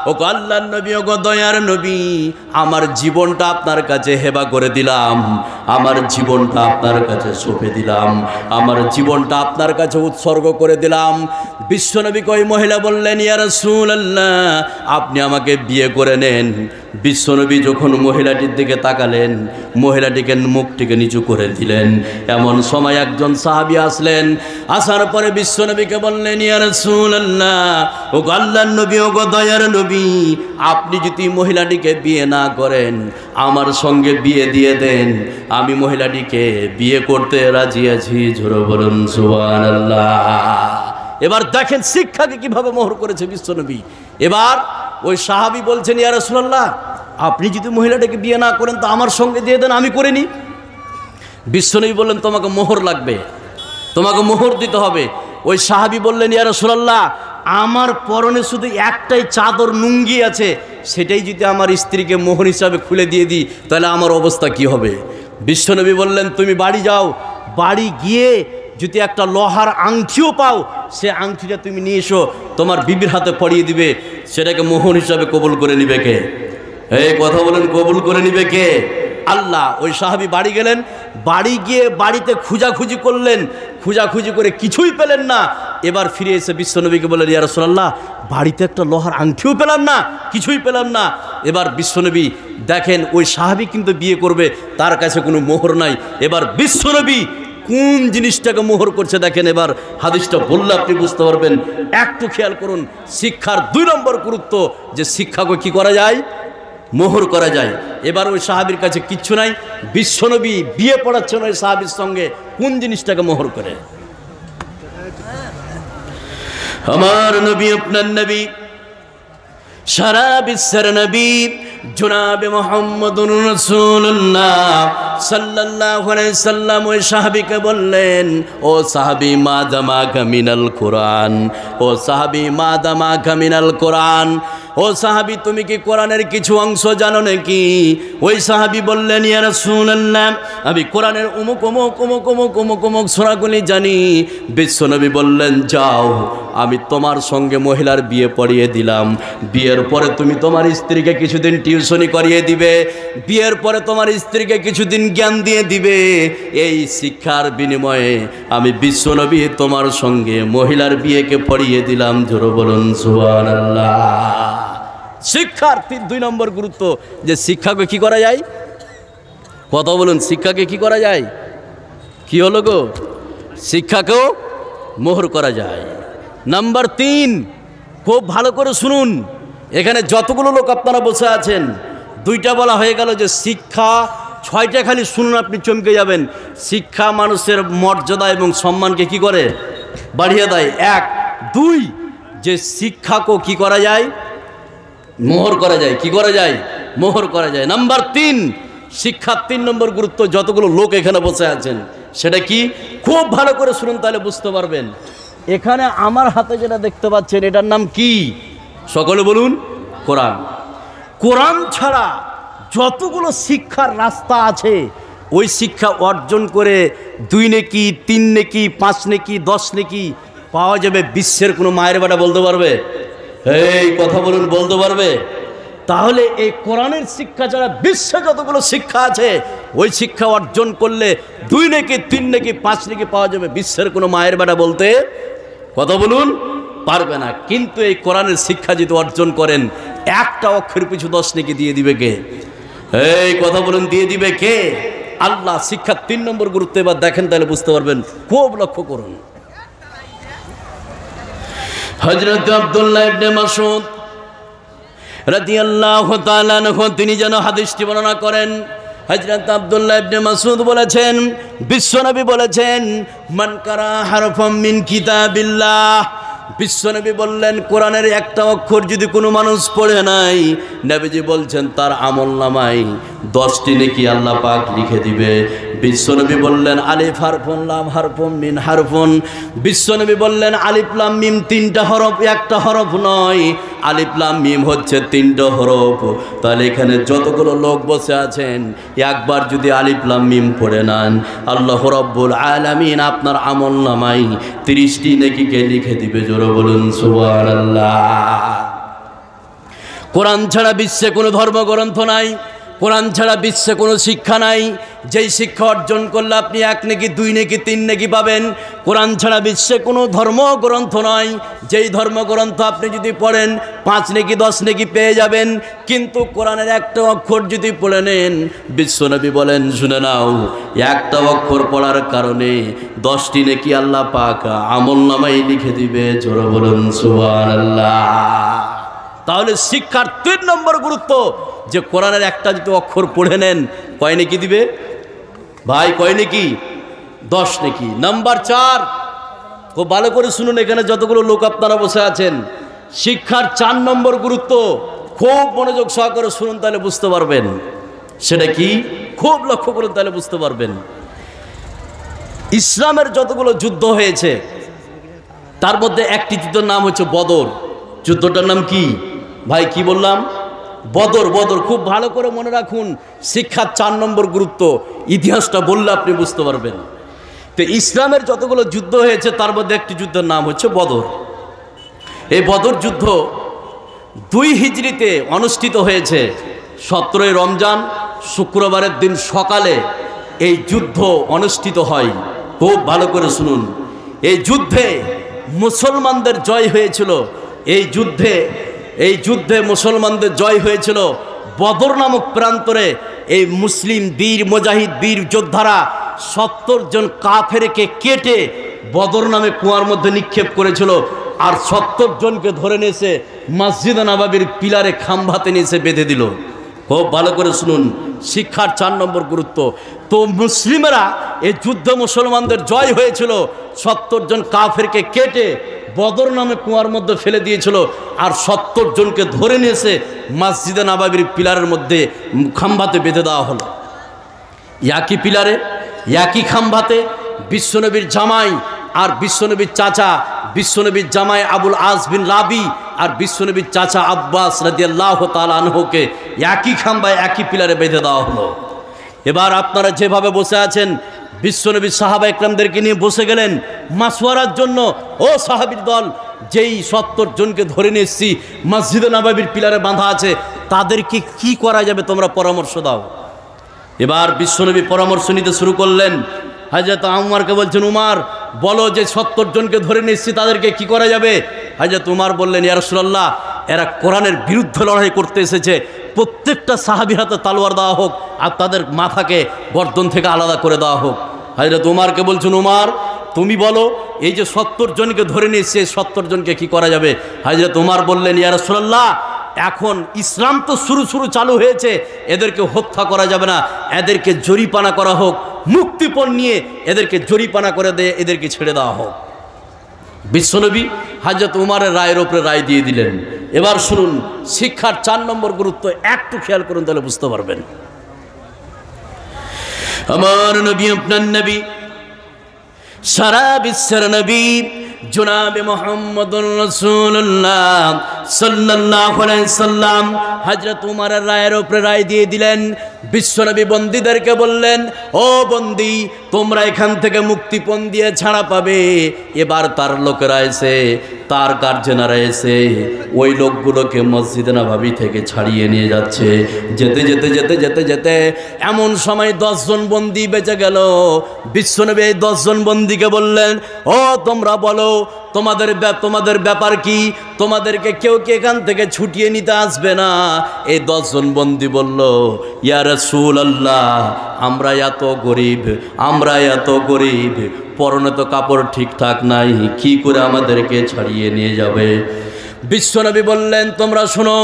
ও আল্লাহর নবী, ও দয়ার নবী, আমার জীবনটা আপনার কাছে হেবা করে দিলাম, আমার জীবনটা আপনার কাছে সঁপে দিলাম, আমার জীবনটা আপনার কাছে উৎসর্গ করে দিলাম। বিশ্বনবীকে ওই মহিলা বললেন, ইয়া রাসূলুল্লাহ, আপনি আমাকে বিয়ে করে নেন। বিশ্বনবী যখন মহিলাটির দিকে তাকালেন, মহিলাটিকে মুখটিকে নিচু করে দিলেন। এমন সময় একজন সাহাবী আসলেন। আসার পরে বিশ্বনবীকে বললেন, ইয়া রাসূলুল্লাহ, ও আল্লাহর নবী, ও দয়ার নবী, আপনি যদি মহিলাটিকে বিয়ে না করেন, আমার সঙ্গে বিয়ে দিয়ে দেন, আমি মহিলাটিকে বিয়ে করতে রাজি আছি। জোরে বলুন সুবহানাল্লাহ। এবার দেখেন শিক্ষাকে কিভাবে মোহর করেছে বিশ্বনবী। এবার ওই সাহাবী বলছেন, ইয়া রাসূলুল্লাহ, আপনি যদি মহিলাটাকে বিয়ে না করেন তো আমার সঙ্গে দিয়ে দেন, আমি করে নিই। বিশ্বনবী বললেন, তোমাকে মোহর লাগবে, তোমাকে মোহর দিতে হবে। ওই সাহাবী বললেন, ইয়া রাসূলুল্লাহ, আমার পরনে শুধু একটাই চাদর লুঙ্গি আছে, সেটাই যদি আমার স্ত্রীকে মোহর হিসাবে খুলে দিয়ে দিই, তাহলে আমার অবস্থা কি হবে? বিশ্বনবী বললেন, তুমি বাড়ি যাও, বাড়ি গিয়ে যদি একটা লোহার আংটিও পাও, সে আংটিটা তুমি নিয়ে এসো, তোমার বিবির হাতে পরিয়ে দিবে, সেটাকে মোহর হিসাবে কবুল করে নিবে কে? এই কথা বলেন, কবুল করে নিবে কে? আল্লাহ। ওই সাহাবী বাড়ি গেলেন, বাড়ি গিয়ে বাড়িতে খুঁজাখুঁজি করলেন, খুঁজাখুঁজি করে কিছুই পেলেন না। এবার ফিরে এসে বিশ্বনবীকে বললেন, ইয়া রাসূলুল্লাহ, বাড়িতে একটা লোহার আংটিও পেলাম না, কিছুই পেলাম না। এবার বিশ্বনবী দেখেন, ওই সাহাবী কিন্তু বিয়ে করবে, তার কাছে কোনো মোহর নাই। এবার বিশ্বনবী কোন জিনিসটাকে মোহর করছে দেখেন। এবার হাদিসটা বললে আপনি বুঝতে পারবেন। একটু খেয়াল করুন, শিক্ষার 2 নম্বর গুরুত্ব, যে শিক্ষাকে কি করা যায়? মোহর করা যায়। এবার ওই সাহাবীর কাছে কিচ্ছু নাই, বিশ্বনবী বিয়ে পড়াচ্ছেন ওই সাহাবীর সঙ্গে, কোন জিনিসটাকে মোহর করে? আমার নবী, আপনার নবী, সারা বিশ্বের নবী জনাবে মুহাম্মদুর রাসূলুল্লাহ সাল্লাল্লাহু আলাইহি সাল্লাম ওই সাহাবীকে বললেন, ও সাহাবী মা দামাকা মিনাল কোরআন, ও সাহাবী মা দামাকা মিনাল কোরআন, ও সাহাবী তুমি কি কোরআনের কিছু অংশ জানো নাকি? ওই সাহাবী বললেন, ইয়া রাসূলুল্লাহ, আমি কোরআনের অমুক অমুক অমুক অমুক অমুক অমুক সূরাগুলি জানি। বিশ্বনবী বললেন, যাও, আমি তোমার সঙ্গে মহিলার বিয়ে পড়িয়ে দিলাম। বিয়ের পরে তুমি তোমার স্ত্রীকে কিছুদিন টিউশনি করিয়ে দিবে, বিয়ের পরে তোমার স্ত্রীকে কিছুদিন জ্ঞান দিয়ে দিবে। এই শিক্ষার বিনিময়ে আমি বিশ্বনবী তোমার সঙ্গে মহিলার বিয়েকে পড়িয়ে দিলাম। জোরে বলুন সুবহানাল্লাহ। শিক্ষার 2 নম্বর গুরুত্ব, যে শিক্ষাকে কি করা যায়, কথা বলুন, শিক্ষাকে কি করা যায়? কি হলো গো? শিক্ষাকেও মোহর করা যায়। নাম্বার 3, খুব ভালো করে শুনুন, এখানে যতগুলো লোক আপনারা বসে আছেন, 2টা বলা হয়ে গেল যে শিক্ষা, 6টা খালি শুনুন, আপনি চমকে যাবেন। শিক্ষা মানুষের মর্যাদা এবং সম্মানকে কি করে? বাড়িয়ে দেয়। 1, 2, যে শিক্ষাকেও কি করা যায়? মোহর করা যায়। কি করা যায়? মোহর করা যায়। নাম্বার 3, শিক্ষার 3 নম্বর গুরুত্ব, যতগুলো লোক এখানে বসে আছেন, সেটা কি? খুব ভালো করে শুনুন, তাহলে বুঝতে পারবেন। এখানে আমার হাতে যেটা দেখতে পাচ্ছেন, এটার নাম কি? সকলে বলুন, কোরআন। কোরআন ছাড়া যতগুলো শিক্ষার রাস্তা আছে, ওই শিক্ষা অর্জন করে 2 নেকি, 3 নেকি, 5 নেকি, 10 নেকি পাওয়া যাবে। বিশ্বের কোনো মায়ের বেটা বলতে পারবে? এই কথা বলুন, বলতে পারবে? তাহলে এই কোরআনের শিক্ষা ছাড়া বিশ্বে যতগুলো শিক্ষা আছে, ওই শিক্ষা অর্জন করলে 2 নেকি, 3 নেকি, 5 নেকি পাওয়া যাবে। বিশ্বের কোনো মায়ের বেটা বলতে, কথা বলুন, পারবে না। কিন্তু এই কোরআনের শিক্ষা যদি অর্জন করেন, একটা অক্ষর পিছু 10 নেকি দিয়ে দিবে কে? এই কথা বলুন, দিয়ে দিবে কে? আল্লাহ। শিক্ষার 3 নম্বর গুরুত্ব এবার দেখেন, তাহলে বুঝতে পারবেন। খুব লক্ষ্য করুন। হযরত আব্দুল্লাহ ইবনে মাসউদ রাদিয়াল্লাহু তাআলা আনহু তিনি যেন হাদিসটি বর্ণনা করেন। হযরত আব্দুল্লাহ ইবনে মাসউদ বলেছেন, বিশ্বনবী বলেছেন, মান কারা হারফাম মিন কিতাবিল্লাহ, বিশ্বনবী বললেন, কোরআনের একটা অক্ষর যদি কোনো মানুষ পড়ে নাই, নবীজি বলছেন তার আমলনামায় 10টি নেকি আল্লাহ পাক লিখে দিবে। বিশ্বনবী বললেন, আলিফ হারফুন লাম হারফুন মিন হারফুন। বিশ্বনবী বললেন, আলিফ লাম মিম 3টা হরফ, একটা হরফ নয়। আলিফ লাম মিম হচ্ছে 3টা হরফ। তাহলে এখানে যতগুলো লোক বসে আছেন, একবার যদি আলিফ লাম মিম পড়ে নেন, আল্লাহ রাব্বুল আলামিন আপনার আমলনামায় 30টি নেকিকে লিখে দিবে। জোরে বলুন সুবহানাল্লাহ। কোরআন ছাড়া বিশ্বে কোনো ধর্মগ্রন্থ নাই, কোরআন ছাড়া বিশ্বে কোনো শিক্ষা নাই। যেই শিক্ষা অর্জন করলে আপনি 1 নেকি, 2 নেকি, 3 নেকি পাবেন। কোরআন ছাড়া বিশ্বে কোনো ধর্মগ্রন্থ নয়। যেই ধর্মগ্রন্থ আপনি যদি পড়েন, 5 নেকি, 10 নেকি পেয়ে যাবেন। কিন্তু কোরআনের একটা অক্ষর যদি পড়ে নেন, বিশ্বনবী বলেন, শুনে নাও, একটা অক্ষর পড়ার কারণে 10টি নেকি আল্লাহ পাক আমলনামায় লিখে দিবে। জোরে বলুন সুবহানাল্লাহ। তাহলে শিক্ষার 3 নম্বর গুরুত্ব, যে কোরআনের একটা যদি অক্ষর পড়ে নেন, কয় নেকি দিবে ভাই? কয় নেকি? 10 নেকি। নাম্বার 4, খুব ভালো করে শুনুন, এখানে যতগুলো লোক আপনারা বসে আছেন, শিক্ষার 4 নম্বর গুরুত্ব, খুব মনোযোগ সহকারে শুনুন, তাহলে বুঝতে পারবেন। সেটা কি? খুব লক্ষ্য করুন, তাহলে বুঝতে পারবেন। ইসলামের যতগুলো যুদ্ধ হয়েছে, তার মধ্যে একটি যুদ্ধের নাম হচ্ছে বদর। যুদ্ধটার নাম কি ভাই? কি বললাম? বদর। বদর খুব ভালো করে মনে রাখুন। শিক্ষার 4 নম্বর গুরুত্ব, ইতিহাসটা বললে আপনি বুঝতে পারবেন। তো ইসলামের যতগুলো যুদ্ধ হয়েছে, তার মধ্যে একটি যুদ্ধের নাম হচ্ছে বদর। এই বদর যুদ্ধ 2 হিজরিতে অনুষ্ঠিত হয়েছে। 17ই রমজান শুক্রবারের দিন সকালে এই যুদ্ধ অনুষ্ঠিত হয়। খুব ভালো করে শুনুন। এই যুদ্ধে মুসলমানদের জয় হয়েছিল। এই যুদ্ধে মুসলমানদের জয় হয়েছিল। বদর নামক প্রান্তরে এই মুসলিম বীর মুজাহিদ বীর যোদ্ধারা 70 জন কাফেরকে কেটে বদর নামে কুয়ার মধ্যে নিক্ষেপ করেছিল। আর 70 জনকে ধরে নিয়েছে মসজিদে নববীর পিলারে খাম্বাতে নিয়েছে বেঁধে দিল। খুব ভালো করে শুনুন, শিক্ষার 4 নম্বর গুরুত্ব। তো মুসলিমেরা এই যুদ্ধে মুসলমানদের জয় হয়েছিল। 70 জন কাফেরকে কেটে বদর নামে কুয়ার মধ্যে ফেলে দিয়েছিল। আর 70 জনকে ধরে নিয়েছে মসজিদে নববীর পিলারের মধ্যে খাম্বাতে বেঁধে দেওয়া হলো। একই পিলারে, একই খাম্বাতে বিশ্বনবীর জামাই আর বিশ্বনবীর চাচা, বিশ্বনবীর জামাই আবুল আস বিন রাবি আর বিশ্বনবীর চাচা আব্বাস রাদিয়াল্লাহু তাআলা আনহুকে একই খাম্বায় একই পিলারে বেঁধে দেওয়া হলো। এবার আপনারা যেভাবে বসে আছেন, বিশ্বনবী সাহাবা একরামদেরকে নিয়ে বসে গেলেন মাসওয়ারার জন্য। ও সাহাবীর দল, যেই 70 জনকে ধরে নিয়ে এসেছি, মসজিদে নববীর পিলারে বাঁধা আছে, তাদেরকে কি করা যাবে তোমরা পরামর্শ দাও। এবার বিশ্বনবী পরামর্শ নিতে শুরু করলেন। হযরত উমরকে বলছেন, উমর বলো যে 70 জনকে ধরে নিয়ে এসেছি, তাদেরকে কি করা যাবে। হযরত উমর বললেন, ইয়া রাসূলুল্লাহ, এরা কোরআনের বিরুদ্ধে লড়াই করতে এসেছে, প্রত্যেকটা সাহাবীর হাতে তলোয়ার দেওয়া হোক আর তাদের মাথাকে গর্দন থেকে আলাদা করে দেওয়া হোক। হযরত উমরকে বলছেন, উমর তুমি বলো, এই যে 70 জনকে ধরে নিয়ে এসেছে, 70 জনকে কি করা যাবে। হযরত উমর বললেন, ইয়া রাসূলুল্লাহ, এখন ইসলাম তো শুরু চালু হয়েছে, এদেরকে হত্যা করা যাবে না, এদেরকে জরিপানা করা হোক, মুক্তিপণ নিয়ে এদেরকে জরিপানা করে দিয়ে এদেরকে ছেড়ে দেওয়া হোক। বিশ্বনবী হযরত উমরের রায়ের উপরে রায় দিয়ে দিলেন। এবার শুনুন, শিক্ষার 4 নম্বর গুরুত্ব একটু খেয়াল করুন, তাহলে বুঝতে পারবেন। আমার নবী, আপনার নবী, সারা বিশ্বের নবী জনাবে মুহাম্মদুর রাসূলুল্লাহ সাল্লাল্লাহু আলাইহি সাল্লাম হযরত উমরের রায়ের উপরে রায় দিয়ে দিলেন। বিশ্বনবী বন্দীদেরকে বললেন, ও বন্দী, তোমরা এখান থেকে মুক্তিপণ দিয়ে ছাড়া পাবে। এবার তার লোকেরা এসে, তার গার্জেনারা এসে ওই লোকগুলোকে মসজিদে নববী থেকে ছাড়িয়ে নিয়ে যাচ্ছে। যেতে যেতে যেতে যেতে যেতে এমন সময় 10 জন বন্দী বেঁচে গেল। বিশ্বনবী এই 10 জন বন্দীকে বললেন, ও তোমরা বলো, তোমাদের ব্যাপার কি, তোমাদেরকে কেউ কি এখান থেকে ছুটিয়ে নিতে আসবে না। এই 10 জন বন্দী বলল, ইয়া রাসূলুল্লাহ, আমরা এত গরিব, পরনে তো কাপড় ঠিকঠাক নাই, কি করে আমাদেরকে ছাড়িয়ে নিয়ে যাবে। বিশ্বনবী বললেন, তোমরা শোনো,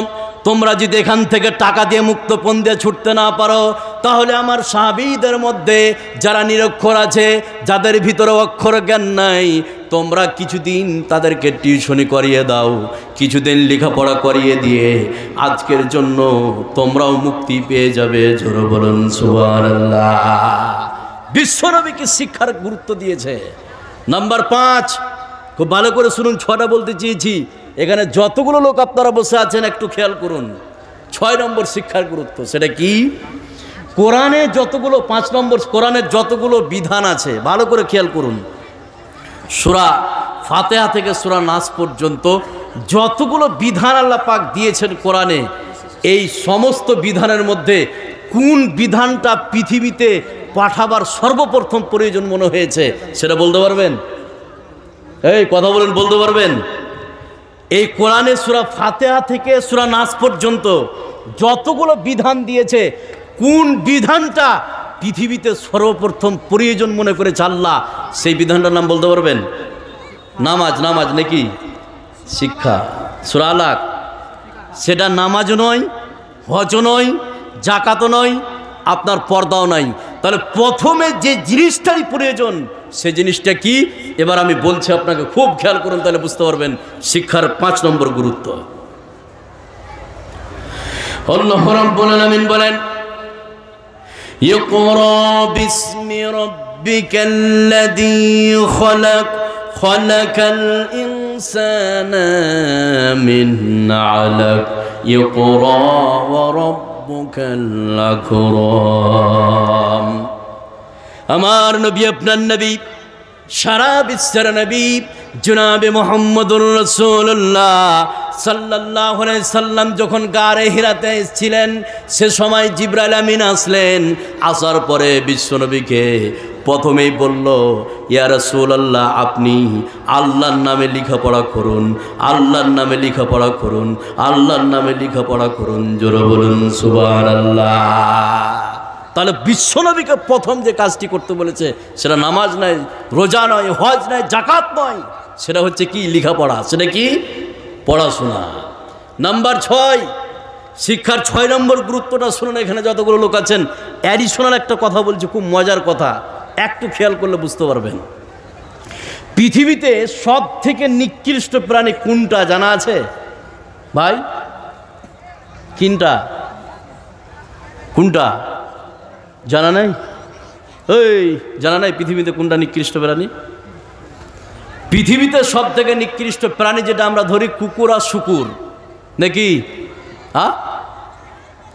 তোমরা যদি এখান থেকে টাকা দিয়ে মুক্তপণ দিয়ে ছুটতে না পারো, তাহলে আমার সাহাবীদের মধ্যে যারা নিরক্ষর আছে, যাদের ভিতরে অক্ষর জ্ঞান নাই, তোমরা কিছুদিন তাদেরকে টিউশনি করিয়ে দাও, কিছুদিন লেখাপড়া করিয়ে দিয়ে আজকের জন্য তোমরাও মুক্তি পেয়ে যাবে। জোরে বলুন সুবহানাল্লাহ। বিশ্বনবীকে শিক্ষার গুরুত্ব দিয়েছে। নাম্বার 5, খুব ভালো করে শুনুন, 6টা বলতে চেয়েছি, এখানে যতগুলো লোক আপনারা বসে আছেন একটু খেয়াল করুন। 6 নম্বর শিক্ষার গুরুত্ব, সেটা কি, কোরআনে যতগুলো 5 নম্বর কোরআনের যতগুলো বিধান আছে, ভালো করে খেয়াল করুন। সূরা ফাতিহা থেকে সূরা নাস পর্যন্ত যতগুলো বিধান আল্লাহ পাক দিয়েছেন কোরআনে, এই সমস্ত বিধানের মধ্যে কোন বিধানটা পৃথিবীতে পাঠাবার সর্বপ্রথম প্রয়োজন মনে হয়েছে, সেটা বলতে পারবেন? এই কথা বলেন, বলতে পারবেন? এই কোরআনে সূরা ফাতিহা থেকে সূরা নাস পর্যন্ত যতগুলো বিধান দিয়েছে, কোন বিধানটা পৃথিবীতে সর্বপ্রথম প্রয়োজন মনে করে আল্লাহ, সেই বিধানটার নাম বলতে পারবেন? নামাজ নাকি? শিক্ষা, সূরা আলাক। সেটা নামাজ নয়, হজ নয়, যাকাত নয়, আপনার পর্দাও নাই। তাহলে প্রথমে যে জিনিসটারই প্রয়োজন, সে জিনিসটা কি, এবার আমি বলছি আপনাকে, খুব খেয়াল করুন, তাহলে বুঝতে পারবেন শিক্ষার 5 নম্বর গুরুত্ব। আল্লাহ রাব্বুল আলামিন বলেন, ইকরা বিসমি রাব্বিকাল্লাযী খালাক খালাকাল ইনসানা মিন আলাক ইকরা ওয়া রাব্বুকাল আকরাম। আমার নবী, আপনার নবী, সারা বিশ্বের নবী জনাবে মুহাম্মদুর রাসূলুল্লাহ সাল্লাল্লাহু আলাইহি সাল্লাম যখন গারে হিরাতে এসেছিলেন, সে সময় জিবরাইল আমিন আসলেন। আসার পরে বিশ্বনবীকে প্রথমেই বলল, ইয়া রাসূলুল্লাহ, আপনি আল্লাহর নামে লেখাপড়া করুন, আল্লাহর নামে লেখাপড়া করুন, আল্লাহর নামে লেখাপড়া করুন। জোরে বলুন সুবহানাল্লাহ। তাহলে বিশ্বনবীকে প্রথম যে কাজটি করতে বলেছে, সেটা নামাজ নয়, রোজা নয়, হজ নয়, যাকাত নয়, সেটা হচ্ছে কি, লেখাপড়া। সেটা কি, পড়াশোনা। নাম্বার 6, শিক্ষার 6 নম্বর গুরুত্বটা শুনুন। এখানে যতগুলো লোক আছেন, অ্যাডিশনাল একটা কথা বলছি, খুব মজার কথা, একটু খেয়াল করলে বুঝতে পারবেন। পৃথিবীতে সব থেকে নিকৃষ্ট প্রাণী কোনটা জানা আছে ভাই? কোনটা জানা নাই? এই জানা নাই পৃথিবীতে কোনটা নিকৃষ্ট প্রাণী? পৃথিবীতে সব থেকে নিকৃষ্ট প্রাণী যেটা আমরা ধরি কুকুর আর শুকুর, নাকি? হ্যাঁ,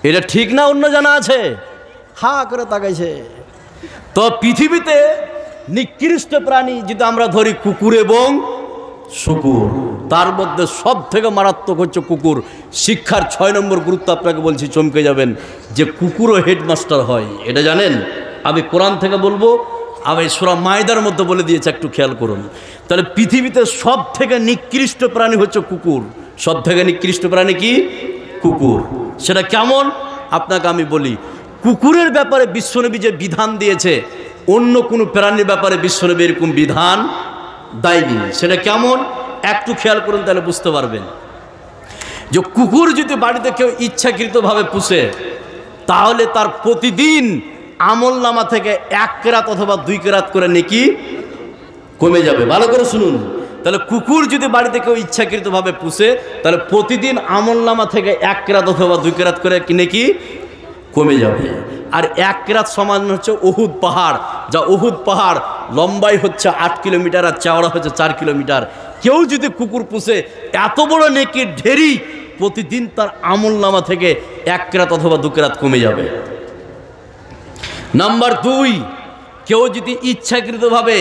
এটা ঠিক না? অন্য জানা আছে? হা করে তাকাইছে। তো পৃথিবীতে নিকৃষ্ট প্রাণী যদি আমরা ধরি কুকুর এবং শুকুর, তার মধ্যে সব থেকে মারাত্মক হচ্ছে কুকুর। শিক্ষার 6 নম্বর গুরুত্ব আপনাকে বলছি, চমকে যাবেন, যে কুকুরও হেডমাস্টার হয়। এটা জানেন? আমি কোরআন থেকে বলবো, আমি সূরা মায়দার মধ্যে বলে দিয়েছি, একটু খেয়াল করুন। তাহলে পৃথিবীতে সব থেকে নিকৃষ্ট প্রাণী হচ্ছে কুকুর। সব থেকে নিকৃষ্ট প্রাণী কি? কুকুর। সেটা কেমন আপনাকে আমি বলি। কুকুরের ব্যাপারে বিশ্বনবী যে বিধান দিয়েছে, অন্য কোনো প্রাণীর ব্যাপারে বিশ্বনবী এরকম বিধান দেয়নি। সেটা কেমন একটু খেয়াল করুন, তাহলে বুঝতে পারবেন। যে কুকুর যদি বাড়িতে কেউ ইচ্ছাকৃতভাবে পুষে, তাহলে তার প্রতিদিন আমলনামা থেকে 1 কেরাত অথবা 2 কেরাত করে নেকি কমে যাবে। ভালো করে শুনুন। তাহলে কুকুর যদি বাড়িতে কেউ ইচ্ছাকৃতভাবে পুষে, তাহলে প্রতিদিন আমলনামা থেকে 1 কেরাত অথবা 2 কেরাত করে নেকি কমে যাবে। আর 1 কেরাত সমান হচ্ছে উহুদ পাহাড়, যা উহুদ পাহাড় লম্বাই হচ্ছে 8 কিলোমিটার আর চওড়া হচ্ছে 4 কিলোমিটার। কেউ যদি কুকুর পুষে, এত বড় নেকির ঢেরি প্রতিদিন তার আমলনামা থেকে 1 কেরাত অথবা 2 কেরাত কমে যাবে। নাম্বার 2, কেউ যদি ইচ্ছাকৃতভাবে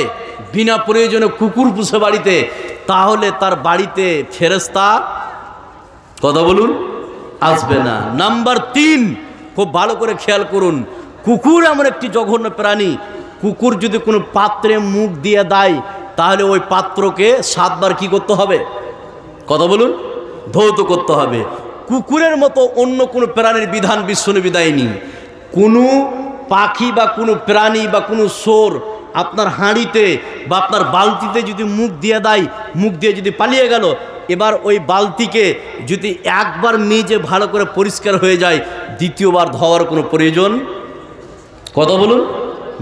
বিনা প্রয়োজনে কুকুর পুষে বাড়িতে, তাহলে তার বাড়িতে ফেরেশতা, কথা বলুন, আসবে না। নাম্বার 3, খুব ভালো করে খেয়াল করুন, কুকুর এমন একটি জঘন্য প্রাণী, কুকুর যদি কোনো পাত্রে মুখ দিয়ে দেয়, তাহলে ওই পাত্রকে 7 বার কি করতে হবে? কথা বলুন, ধৌত করতে হবে। কুকুরের মতো অন্য কোনো প্রাণীর বিধান বিশ্বনবী দেয়নি। কোনো পাখি বা কোনো প্রাণী বা কোনো সোর আপনার হাঁড়িতে বা আপনার বালতিতে যদি মুখ দিয়ে দেয়, মুখ দিয়ে যদি পালিয়ে গেল, এবার ওই বালতিকে যদি একবার মেজে ভালো করে পরিষ্কার হয়ে যায়, দ্বিতীয়বার ধোয়ার কোনো প্রয়োজন, কথা বলুন,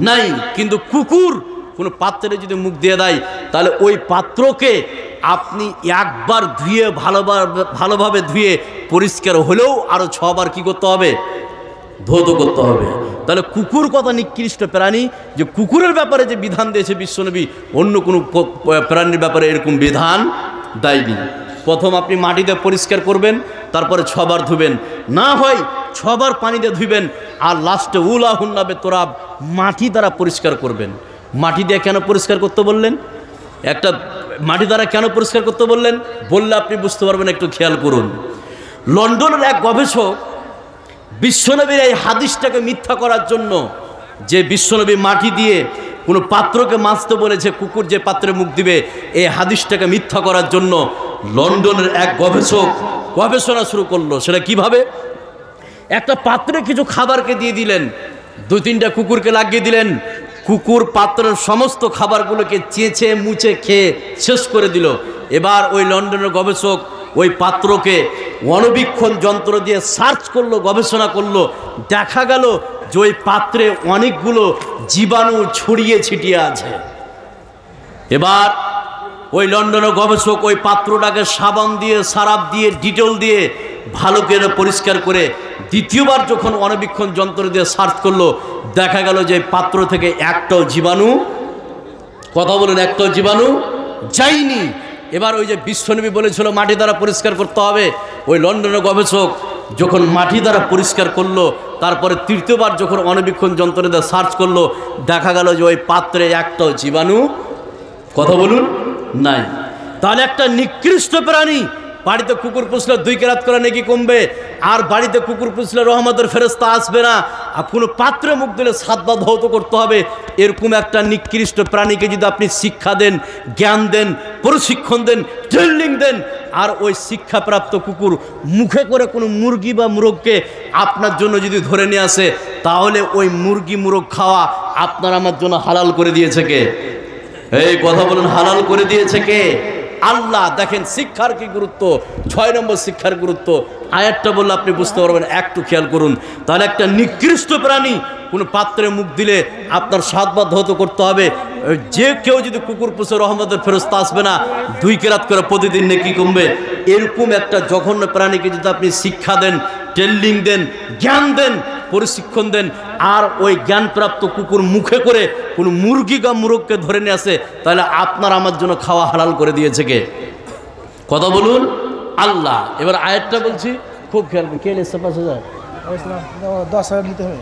নাই। কিন্তু কুকুর কোনো পাত্রে যদি মুখ দিয়ে দেয়, তাহলে ওই পাত্রকে আপনি একবার ধুয়ে ভালোভাবে ধুয়ে পরিষ্কার হলেও আরও 6 বার কী করতে হবে? ধৌত করতে হবে। তাহলে কুকুর কত নিকৃষ্ট প্রাণী, যে কুকুরের ব্যাপারে যে বিধান দিয়েছে বিশ্বনবী, অন্য কোনো প্রাণীর ব্যাপারে এরকম বিধান দেয়নি। প্রথম আপনি মাটিতে পরিষ্কার করবেন, তারপরে 6 বার ধুবেন, না হয় 6 বার পানিতে ধুবেন, আর লাস্টে উলাহুন্নাবে তোরাব, মাটি দ্বারা পরিষ্কার করবেন। মাটি দিয়ে কেন পরিষ্কার করতে বললেন? একটা মাটি দ্বারা কেন পরিষ্কার করতে বললেন বললে আপনি বুঝতে পারবেন, একটু খেয়াল করুন। লন্ডনের এক গবেষক বিশ্বনবীর এই হাদিসটাকে মিথ্যা করার জন্য, যে বিশ্বনবী মাটি দিয়ে কোনো পাত্রকে মাজতে বলেছে, কুকুর যে পাত্রে মুখ দিবে, এই হাদিসটাকে মিথ্যা করার জন্য লন্ডনের এক গবেষক গবেষণা শুরু করলো। সেটা কিভাবে? একটা পাত্রে কিছু খাবারকে দিয়ে দিলেন, 2-3টা কুকুরকে লাগিয়ে দিলেন। কুকুর পাত্রের সমস্ত খাবারগুলোকে চেঁচে মুছে খেয়ে শেষ করে দিল। এবার ওই লন্ডনের গবেষক ওই পাত্রকে অণুবীক্ষণ যন্ত্র দিয়ে সার্চ করলো, গবেষণা করলো। দেখা গেল যে ওই পাত্রে অনেকগুলো জীবাণু ছড়িয়ে ছিটিয়ে আছে। এবার ওই লন্ডনের গবেষক ওই পাত্রটাকে সাবান দিয়ে, সারাপ দিয়ে, ডিটল দিয়ে ভালো করে পরিষ্কার করে দ্বিতীয়বার যখন অণুবীক্ষণ যন্ত্র দিয়ে সার্চ করলো, দেখা গেল যে পাত্র থেকে একটাও জীবাণু, কথা বলেন, একটাও জীবাণু যায়নি। এবার ওই যে বিশ্বনবী বলেছিল মাটি দ্বারা পরিষ্কার করতে হবে, ওই লন্ডনের গবেষক যখন মাটি দ্বারা পরিষ্কার করলো, তারপরে 3য়বার যখন অণুবীক্ষণ যন্ত্র দিয়ে সার্চ করলো, দেখা গেল যে ওই পাত্রে একটাও জীবাণু, কথা বলুন, নাই। তাহলে একটা নিকৃষ্ট প্রাণী, বাড়িতে কুকুর পুষলে 2 কেরাত করে নাকি কমবে, আর বাড়িতে কুকুর পুষলে রহমতের ফেরেশতা আসবে না, আর কোনো পাত্রে মুখ দিলে 7 বার ধৌত করতে হবে। এরকম একটা নিকৃষ্ট প্রাণীকে যদি আপনি শিক্ষা দেন, জ্ঞান দেন, প্রশিক্ষণ দেন, ট্রেনিং দেন, আর ওই শিক্ষাপ্রাপ্ত কুকুর মুখে করে কোনো মুরগি বা মুরগকে আপনার জন্য যদি ধরে নিয়ে আসে, তাহলে ওই মুরগি মুরগ খাওয়া আপনার আমার জন্য হালাল করে দিয়েছে কে? এই কথা বলুন, হালাল করে দিয়েছে কে? আল্লাহ। দেখেন শিক্ষার কি গুরুত্ব, 6 নম্বর শিক্ষার গুরুত্ব। আয়াতটা বললে আপনি বুঝতে পারবেন, একটু খেয়াল করুন। তাহলে একটা নিকৃষ্ট প্রাণী কোনো পাত্রে মুখ দিলে আপনার 7 বার ধৌত করতে হবে। যে কেউ যদি কুকুর পুষে রহমতের ফেরেশতা আসবে না, 2 কেরাত করে প্রতিদিন নেকি কমবে। এরকম একটা জঘন্য প্রাণীকে যদি আপনি শিক্ষা দেন, ট্রেনিং দেন, জ্ঞান দেন, প্রশিক্ষণ দেন। আর ওই জ্ঞানপ্রাপ্ত কুকুর মুখে করে কোনো মুরগি বা মুরগকে ধরে নিয়ে আসে, তাহলে আপনার আমার জন্য খাওয়া হালাল করে দিয়েছে কে? কথা বলুন, আল্লাহ। এবার আয়াতটা বলছি, খুব খেয়াল কে এসছে 5,000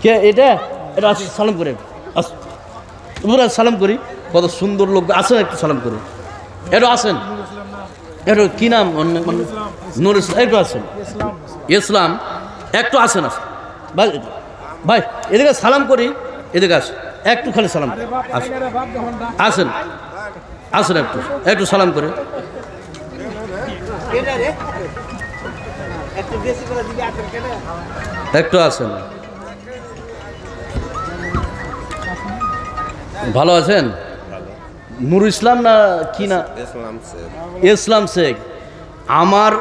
কে? এটা এটা সালাম করে সালাম করি। কত সুন্দর লোক আসেন, একটু সালাম করি। এটা আসেন, এটা কি নাম? নুর ইসলাম। একটু আসেন, ইসলাম। একটু আসেন, আসেন ভাই, ভাই এদিকে সালাম করি, এদিকে আসেন, একটু খালি সালাম আসেন, আসেন আসেন, একটু একটু সালাম করে। একটু আসেন। ভালো আছেন? নুর ইসলাম না কি না? ইসলাম শেখ। আমার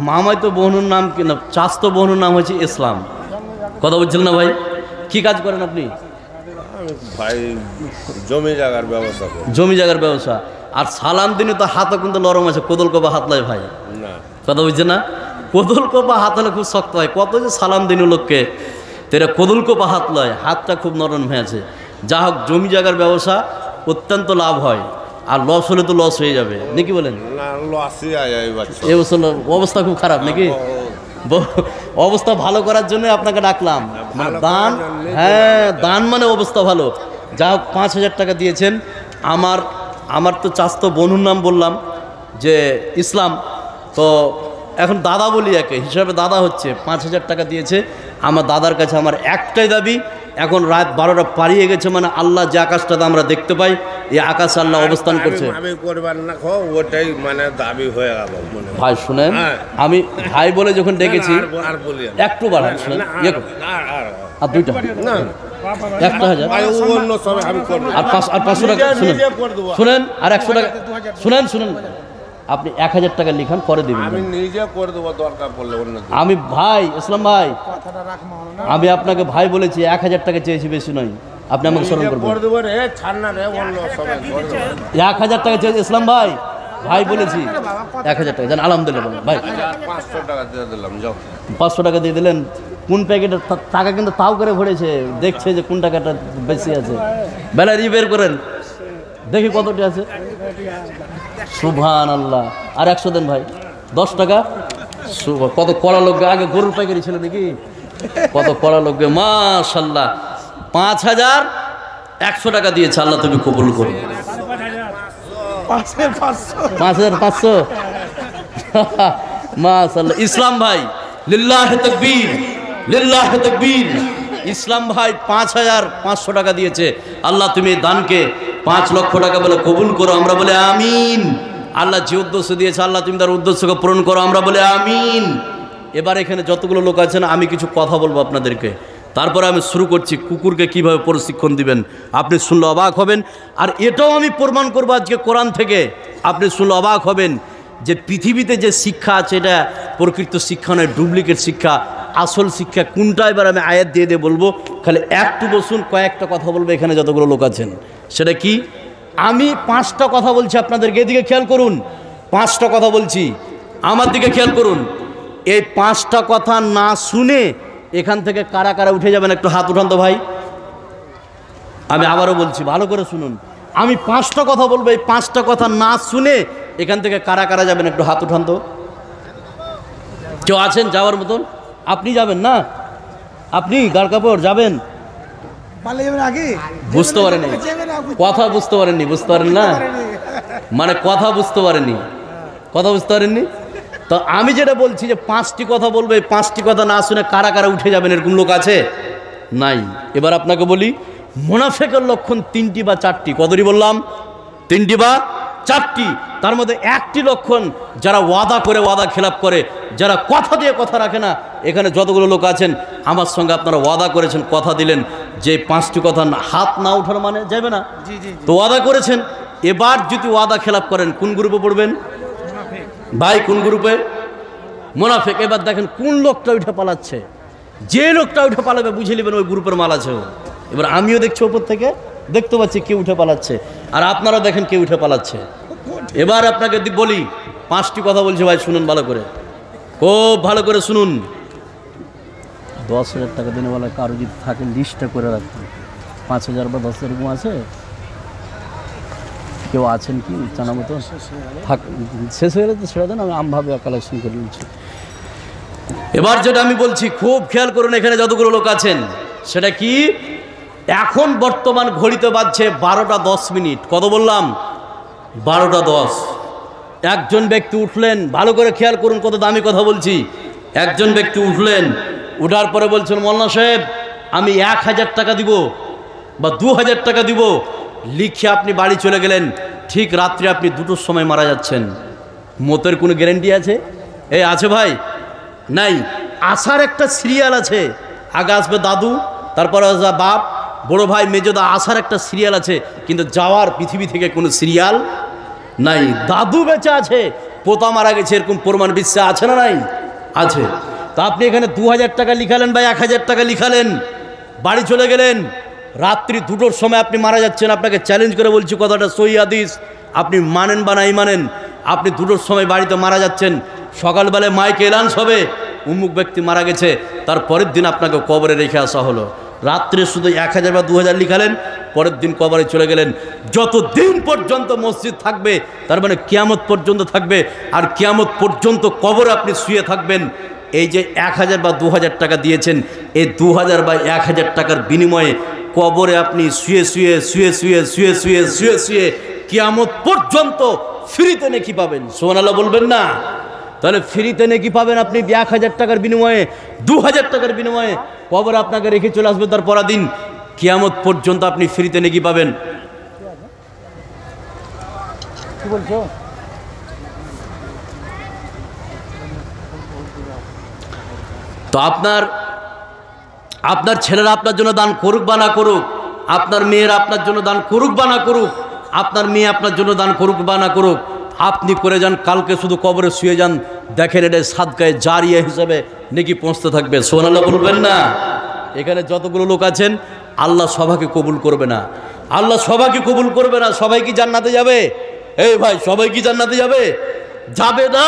মামাই তো বোনের নাম কি না, চাস্তো বোনের নাম হচ্ছে ইসলাম। কথা বলছিলেন না ভাই? কি কাজ করেন আপনি? ভাই জমি জায়গার ব্যবস্থা। জমি জায়গার ব্যবসা। আর সালাম দিনে তো হাতও কিন্তু নরম আছে, কোদল কোপা হাত লয় ভাই। না কথা বুঝছে না? কোদল কোপা হাত হলে খুব শক্ত হয়। কত যে সালাম দিন লোককে, তো এটা কোদল কোপা হাত লয়, হাতটা খুব নরম হয়ে আছে। যা হোক, জমি জায়গার ব্যবসা অত্যন্ত লাভ হয়, আর লস হলে তো লস হয়ে যাবে নাকি বলেন? এই বছর অবস্থা খুব খারাপ নাকি? অবস্থা ভালো করার জন্য আপনাকে ডাকলাম। মানে দান, হ্যাঁ দান মানে অবস্থা ভালো। যা হোক, 5,000 টাকা দিয়েছেন। আমার তো চাস্তো বনুর নাম বললাম যে ইসলাম, তো এখন দাদা বলি, একে হিসাবে দাদা হচ্ছে। 5,000 টাকা দিয়েছে। আমার দাদার কাছে আমার একটাই দাবি, এখন রাত 12টা পারিয়ে গেছে, মানে আল্লাহ যে আকাশটাতে আমরা দেখতে পাই, এই আকাশ আল্লাহ অবস্থান করছে। ওটাই মানে দাবি হয়ে গেল। ভাই শুনেন, আমি ভাই বলে যখন ডেকেছি, একটু বাড়ান, শুনেন, আর দুইটা 1,000 আর 500 টাকা শুনেন, আর 100 টাকা শুনেন, আপনি 1,000 টাকা লিখান, পরে দিবেন। আমি নিজে করে দেবো, দরকার পড়লে অন্য। আমি ভাই ইসলাম ভাই, আমি আপনাকে ভাই বলেছি, 1,000 টাকা চেয়েছি, বেশি নয়। আপনি আমাকে স্মরণ করবেন। 1,000 টাকা চেয়েছি ইসলাম ভাই, ভাই বলেছি 1,000 টাকা। জান আলহামদুলিল্লাহ ভাই, 500 টাকা দিয়ে দিলাম। 500 টাকা দিয়ে দিলেন। কোন প্যাকেটের টাকা কিন্তু তাও করে ভরেছে, দেখছে যে কোন টাকাটা বেশি আছে। বেলারি বের করেন, দেখি কতটি আছে। সুবহানাল্লাহ। আর 100 দেন ভাই, 10 টাকা। কত কড়া লোক, আগে গরুর পাইকারি ছিল নাকি? কত কড়া লোক, মাশাআল্লাহ। 5,100 টাকা দিয়েছে, আল্লাহ তুমি কবুল করো। 5,500 মাশাআল্লাহ। ইসলাম ভাই, লিল্লাহি তাকবীর, লিল্লাহি তাকবীর। ইসলাম ভাই 5,500 টাকা দিয়েছে। আল্লাহ তুমি দানকে 5 লক্ষ টাকা বলে কবুল করো, আমরা বলে আমিন। আল্লাহ যে উদ্দেশ্য দিয়েছে, আল্লাহ তুমি তার উদ্দেশ্যকে পূরণ করো, আমরা বলে আমিন। এবার এখানে যতগুলো লোক আছেন, আমি কিছু কথা বলবো আপনাদেরকে, তারপরে আমি শুরু করছি কুকুরকে কিভাবে প্রশিক্ষণ দিবেন। আপনি শুনলে অবাক হবেন। আর এটাও আমি প্রমাণ করবো আজকে কোরআন থেকে, আপনি শুনলে অবাক হবেন যে পৃথিবীতে যে শিক্ষা আছে, এটা প্রকৃত শিক্ষা নয়, ডুপ্লিকেট শিক্ষা। আসল শিক্ষা কোনটা, এবার আমি আয়াত দিয়ে দিয়ে বলবো, খালি একটু বসুন, কয়েকটা কথা বলবো এখানে যতগুলো লোক আছেন। সেটা কি? আমি 5টা কথা বলছি আপনাদেরকে, এদিকে খেয়াল করুন। 5টা কথা বলছি, আমার দিকে খেয়াল করুন। এই 5টা কথা না শুনে এখান থেকে কারা কারা উঠে যাবেন, একটু হাত উঠান তো ভাই। আমি আবারও বলছি, ভালো করে শুনুন। আমি 5টা কথা বলবো, এই 5টা কথা না শুনে এখান থেকে কারা কারা যাবেন, একটু হাত উঠান তো। কেউ আছেন যাওয়ার মতন? আপনি যাবেন না? আপনি গাড় কাপড় যাবেন? বুঝতে পারেনি কথা, বুঝতে পারেননি, বুঝতে পারেন না, মানে কথা বুঝতে পারেননি, কথা বুঝতে পারেননি। তো আমি যেটা বলছি যে 5টি কথা বলবো, এই 5টি কথা না শুনে কারা কারা উঠে যাবেন, এরকম লোক আছে? নাই। এবার আপনাকে বলি, মুনাফিকের লক্ষণ 3টি বা 4টি। কতটি বললাম? 3টি বা 4টি। তার মধ্যে 1টি লক্ষণ, যারা ওয়াদা করে ওয়াদা খেলাপ করে, যারা কথা দিয়ে কথা রাখে না। এখানে যতগুলো লোক আছেন, আমার সঙ্গে আপনারা ওয়াদা করেছেন, কথা দিলেন যে 5টি কথা হাত না ওঠার মানে যাবে না, তো ওয়াদা করেছেন। এবার যদি ওয়াদা খেলাপ করেন, কোন গ্রুপে পড়বেন ভাই? কোন গ্রুপে? মুনাফিক। এবার দেখেন কোন লোকটা উঠে পালাচ্ছে, যে লোকটা উঠে পালাবে বুঝে নেবেন ওই গ্রুপের মাল আছে। এবার আমিও দেখছি ওপর থেকে, দেখতে পাচ্ছি কে উঠে পালাচ্ছে, আর আপনারা দেখেন কে উঠে পালাচ্ছে। এবার আপনাকে বলি, 5টি কথা বলছি ভাই, শুনুন ভালো করে, খুব ভালো করে শুনুন। 10,000 টাকা দিনে বলা কারো যদি থাকে লিস্টটা করে রাখবেন, 5,000 বা 10,000 এরকম আছে, কেউ আছেন কি জানা মতো? থাক, শেষ হয়ে গেলে তো সেটা দেন, আমি আমভাবে কালেকশন করে নিচ্ছি। এবার যেটা আমি বলছি খুব খেয়াল করুন, এখানে যতগুলো লোক আছেন সেটা কি, এখন বর্তমান ঘড়িতে বাজছে 12টা 10 মিনিট। কত বললাম? 12টা 10। একজন ব্যক্তি উঠলেন, ভালো করে খেয়াল করুন কত দামি কথা বলছি। একজন ব্যক্তি উঠলেন, উঠার পরে বলছেন মোল্লা সাহেব আমি 1,000 টাকা দিব বা 2,000 টাকা দিব, লিখে আপনি বাড়ি চলে গেলেন, ঠিক রাত্রে আপনি 2টোর সময় মারা যাচ্ছেন। মতের কোনো গ্যারেন্টি আছে? এই আছে ভাই? নাই। আসার একটা সিরিয়াল আছে, আগে আসবে দাদু, তারপরে আসবে বাপ, বড় ভাই, মেজদা, আসার একটা সিরিয়াল আছে, কিন্তু যাওয়ার পৃথিবী থেকে কোনো সিরিয়াল নাই। দাদু বেঁচে আছে, পোতা মারা গেছে, এরকম প্রমাণ বিশ্বে আছে না নাই? আছে। তা আপনি এখানে 2,000 টাকা লিখালেন বা 1,000 টাকা লিখালেন, বাড়ি চলে গেলেন, রাত্রি 2টোর সময় আপনি মারা যাচ্ছেন। আপনাকে চ্যালেঞ্জ করে বলছি, কথাটা সহি হাদিস, আপনি মানেন বা নাই মানেন, আপনি 2টোর সময় বাড়িতে মারা যাচ্ছেন, সকালবেলায় মাইকে এলান্স হবে উম্মুক ব্যক্তি মারা গেছে, তার পরের দিন আপনাকে কবরে রেখে আসা হলো। রাত্রে শুধু 1,000 বা 2,000 লিখালেন, পরের দিন কবরে চলে গেলেন। যতদিন পর্যন্ত মসজিদ থাকবে, তার মানে কিয়ামত পর্যন্ত থাকবে, আর কিয়ামত পর্যন্ত কবরে আপনি শুয়ে থাকবেন। এই যে 1,000 বা 2,000 টাকা দিয়েছেন, এই 2,000 বা 1,000 টাকার বিনিময়ে কবরে আপনি শুয়ে শুয়ে শুয়ে শুয়ে শুয়ে শুয়ে শুয়ে শুয়ে কিয়ামত পর্যন্ত ফ্রিতে নেকি পাবেন। সুবহানাল্লাহ বলবেন না? তাহলে ফ্রিতে নেকি পাবেন আপনি 1,000 টাকার বিনিময়ে, 2,000 টাকার বিনিময়ে কবরে আপনাকে রেখে চলে আসবে, তার পরের দিন কিয়ামত পর্যন্ত আপনি ফ্রিতে নেকি পাবেন। কি বলছো? তো আপনার ছেলেরা আপনার জন্য দান করুক বা না করুক, আপনার মেয়েরা আপনার জন্য দান করুক বা না করুক, আপনার মেয়ে আপনার জন্য দান করুক বা না করুক, আপনি করে যান, কালকে শুধু কবরে শুয়ে যান, দেখেন এটা সাদকায়ে জারিয়া হিসাবে নেকি পৌঁছতে থাকবে। সুবহানাল্লাহ বলবেন না? এখানে যতগুলো লোক আছেন, আল্লাহ সবাইকে কবুল করবে না, আল্লাহ সবাইকে কবুল করবে না। সবাই কি জান্নাতে যাবে? এই ভাই, সবাই কি জান্নাতে যাবে? যাবে না।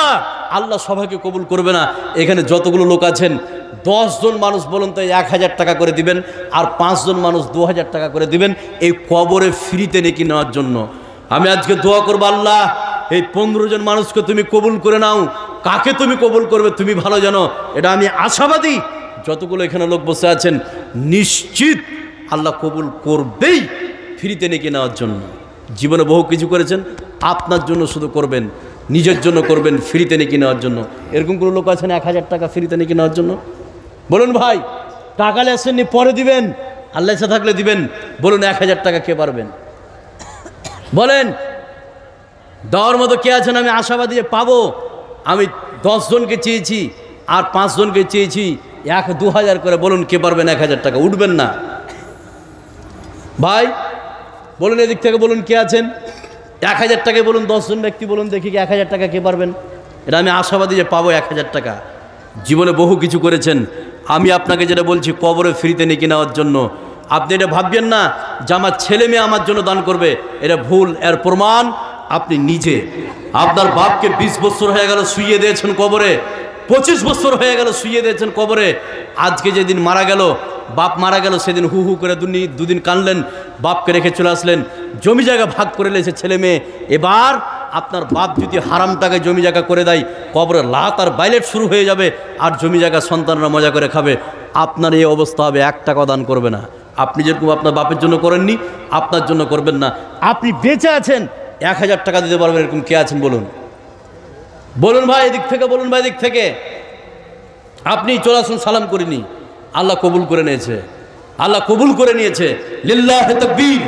আল্লাহ সবাইকে কবুল করবে না। এখানে যতগুলো লোক আছেন, 10 জন মানুষ বলুন তো 1,000 টাকা করে দিবেন, আর 5 জন মানুষ 2,000 টাকা করে দিবেন, এই কবরে ফ্রিতে নেকি নেওয়ার জন্য। আমি আজকে দোয়া করবো, আল্লাহ এই 15 জন মানুষকে তুমি কবুল করে নাও। কাকে তুমি কবুল করবে তুমি ভালো জানো, এটা আমি আশাবাদী। যতগুলো এখানে লোক বসে আছেন, নিশ্চিত আল্লাহ কবুল করবেই ফ্রিতে নেকি নেওয়ার জন্য। জীবনে বহু কিছু করেছেন, আপনার জন্য শুধু করবেন, নিজের জন্য করবেন, ফ্রিতে নেকি নেওয়ার জন্য। এরকম কোনো লোক আছেন 1,000 টাকা ফ্রিতে নেকি নেওয়ার জন্য? বলুন ভাই, টাকা লেসেননি, পরে দিবেন, আল্লাহ ইচ্ছা থাকলে দিবেন। বলুন 1,000 টাকা কে পারবেন? বলেন, দেওয়ার মতো কে আছেন? আমি আশাবাদী যে পাবো। আমি 10 জনকে চেয়েছি আর 5 জনকে চেয়েছি 1,000-2,000 করে। বলুন কে পারবেন 1,000 টাকা? উঠবেন না ভাই, বলুন এদিক থেকে বলুন কে আছেন 1,000 টাকায়? বলুন 10 জন ব্যক্তি বলুন দেখি 1,000 টাকা কে পারবেন? এটা আমি আশাবাদী যে পাবো 1,000 টাকা। জীবনে বহু কিছু করেছেন, আমি আপনাকে যেটা বলছি কবরে ফ্রিতে নেকি নেওয়ার জন্য। আপনি এটা ভাববেন না যে আমার ছেলে মেয়ে আমার জন্য দান করবে, এটা ভুল। এর প্রমাণ আপনি নিজে। আপনার বাপকে 20 বছর হয়ে গেল শুইয়ে দিয়েছেন কবরে, 25 বছর হয়ে গেল শুইয়ে দিয়েছেন কবরে। আজকে যেদিন মারা গেল, বাপ মারা গেল, সেদিন হু হু করে দুদিন কানলেন, বাপকে রেখে চলে আসলেন, জমি জায়গা ভাগ করে লেছে ছেলে মেয়ে। এবার আপনার বাপ যদি হারাম টাকায় জমি জায়গা করে দেয়, কবরে লাত আর বাইলেট শুরু হয়ে যাবে, আর জমি জায়গা সন্তানরা মজা করে খাবে। আপনার এই অবস্থা হবে, 1 টাকা দান করবে না। আপনি যেরকম আপনার বাপের জন্য করেননি, আপনার জন্য করবেন না। আপনি বেঁচে আছেন, 1,000 টাকা দিতে পারবেন, এরকম কে আছেন বলুন? বলুন ভাই এদিক থেকে, বলুন ভাই এদিক থেকে। আপনি চলে আসুন, সালাম করিনি, আল্লাহ কবুল করে নিয়েছে, আল্লাহ কবুল করে নিয়েছে। লিল্লাহে তাকবীর,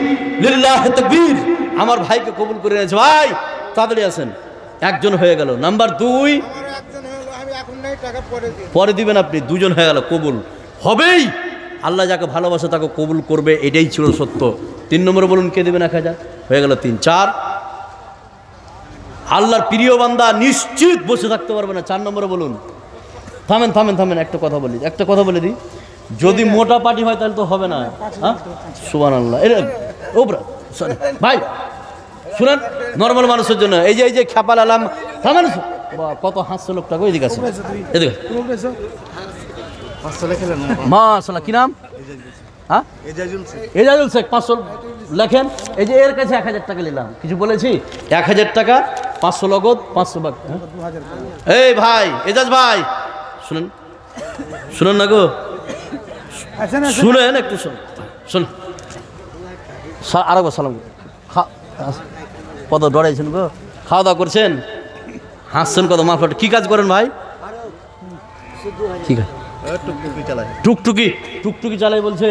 লিল্লাহে তাকবীর। আমার ভাইকে কবুল করে নিয়েছে। ভাই তাড়াতাড়ি আসেন, একজন হয়ে গেল। নাম্বার 2, পরে দিবেন আপনি, 2 জন হয়ে গেল, কবুল হবেই। আল্লাহ যাকে ভালোবাসে তাকে কবুল করবে, এটাই ছিল সত্য। 3 নম্বরে বলুন কে দেবেন 1,000? হয়ে গেল 3। 4, আল্লাহর প্রিয় বান্দা নিশ্চিত বসে থাকতে পারবে না। 4 নম্বরে বলুন। থামেন থামেন থামেন, একটা কথা বলে দিই, যদি মোটা পার্টি হয় তাহলে তো হবে না। হ্যাঁ, সুবহানাল্লাহ। ও ভাই শুনেন, নর্মাল মানুষের জন্য এই যে খ্যাপাল আলাম, থামেন। কত হাসছে লোকটা, ওইদিকে আছে, এদিকে মাশাআল্লাহ, কি নাম? হ্যাঁ, এজাজুল শেখ। 500 লেখেন। এই যে এর কাছে 1000 টাকা নিলাম, কিছু বলেছি? 1000 টাকা, 500 নগদ, 500 বাকি। এই ভাই, এজাজ ভাই, শুনেন, শুনেন না গো, শুনেন একটু, শুন। আরেকবার সালাম। কত ডরাইছেন গো? খাওয়া দাওয়া করছেন? হাসছেন কত? মাফ, কি কাজ করেন ভাই? ঠিক আছে, টুকটুকি। টুকটুকি চালাই বলছে,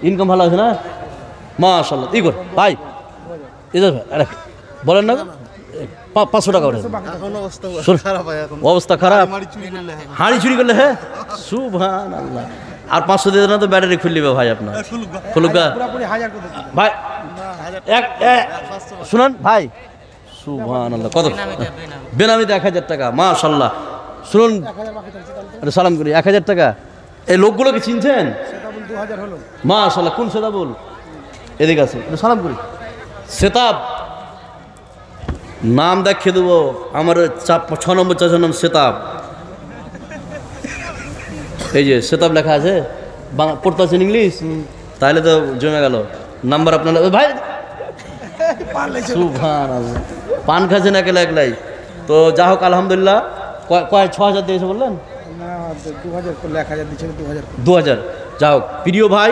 ইনকাম ভালো আছে না? মাশাআল্লাহ। ই কর ভাই, এজাজ ভাই, আরে বলেন না, 500 টাকা ওঠে। অবস্থা খারাপ, হাঁড়ি চুরি করলে? হ্যাঁ, সুবহানাল্লাহ। আর 500 দিয়ে না তো ব্যাটারি খুলে নেবে ভাই আপনার। খুলুকা ভাই, শুনুন ভাই, সুবহানাল্লাহ। কত? বেনামিতে 1000 টাকা, মাশাআল্লাহ। শুনুন, সালাম করি। 1000 টাকা। এই লোকগুলোকে চিনছেন? মাশাআল্লাহ। কোন সেতাবুল? এদিকে আছে, সালাম করি। সেতাব নাম দেখিয়ে দেবো, আমার 6 নম্বর চাচার নাম সেতাব। এই যে সেতাব লেখা আছে, পড়তে আছেন ইংলিশ, তাহলে তো জমে গেল। নাম্বার আপনার ভাই, সুবহানাল্লাহ। পান খাচ্ছেন একলা একলাই। তো যা হোক, আলহামদুলিল্লাহ। 6000 দিয়েছে বললেন? 2000। যা হোক, প্রিয় ভাই,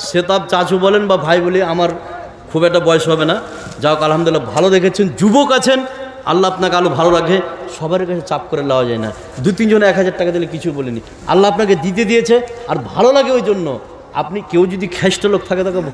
সেতাব চাচু বলেন বা ভাই বলি, আমার খুব একটা বয়স হবে না। যা হোক, আলহামদুলিল্লাহ, ভালো দেখেছেন, যুবক আছেন, আল্লাহ আপনাকে আলো ভালো রাখে। সবার কাছে চাপ করে নেওয়া যায় না। 2-3 জনে 1000 টাকা দিলে কিছু বলিনি, আল্লাহ আপনাকে দিতে দিয়েছে, আর ভালো লাগে ওই জন্য। আপনি কেউ যদি খ্যাষ্ট লোক থাকে তাকে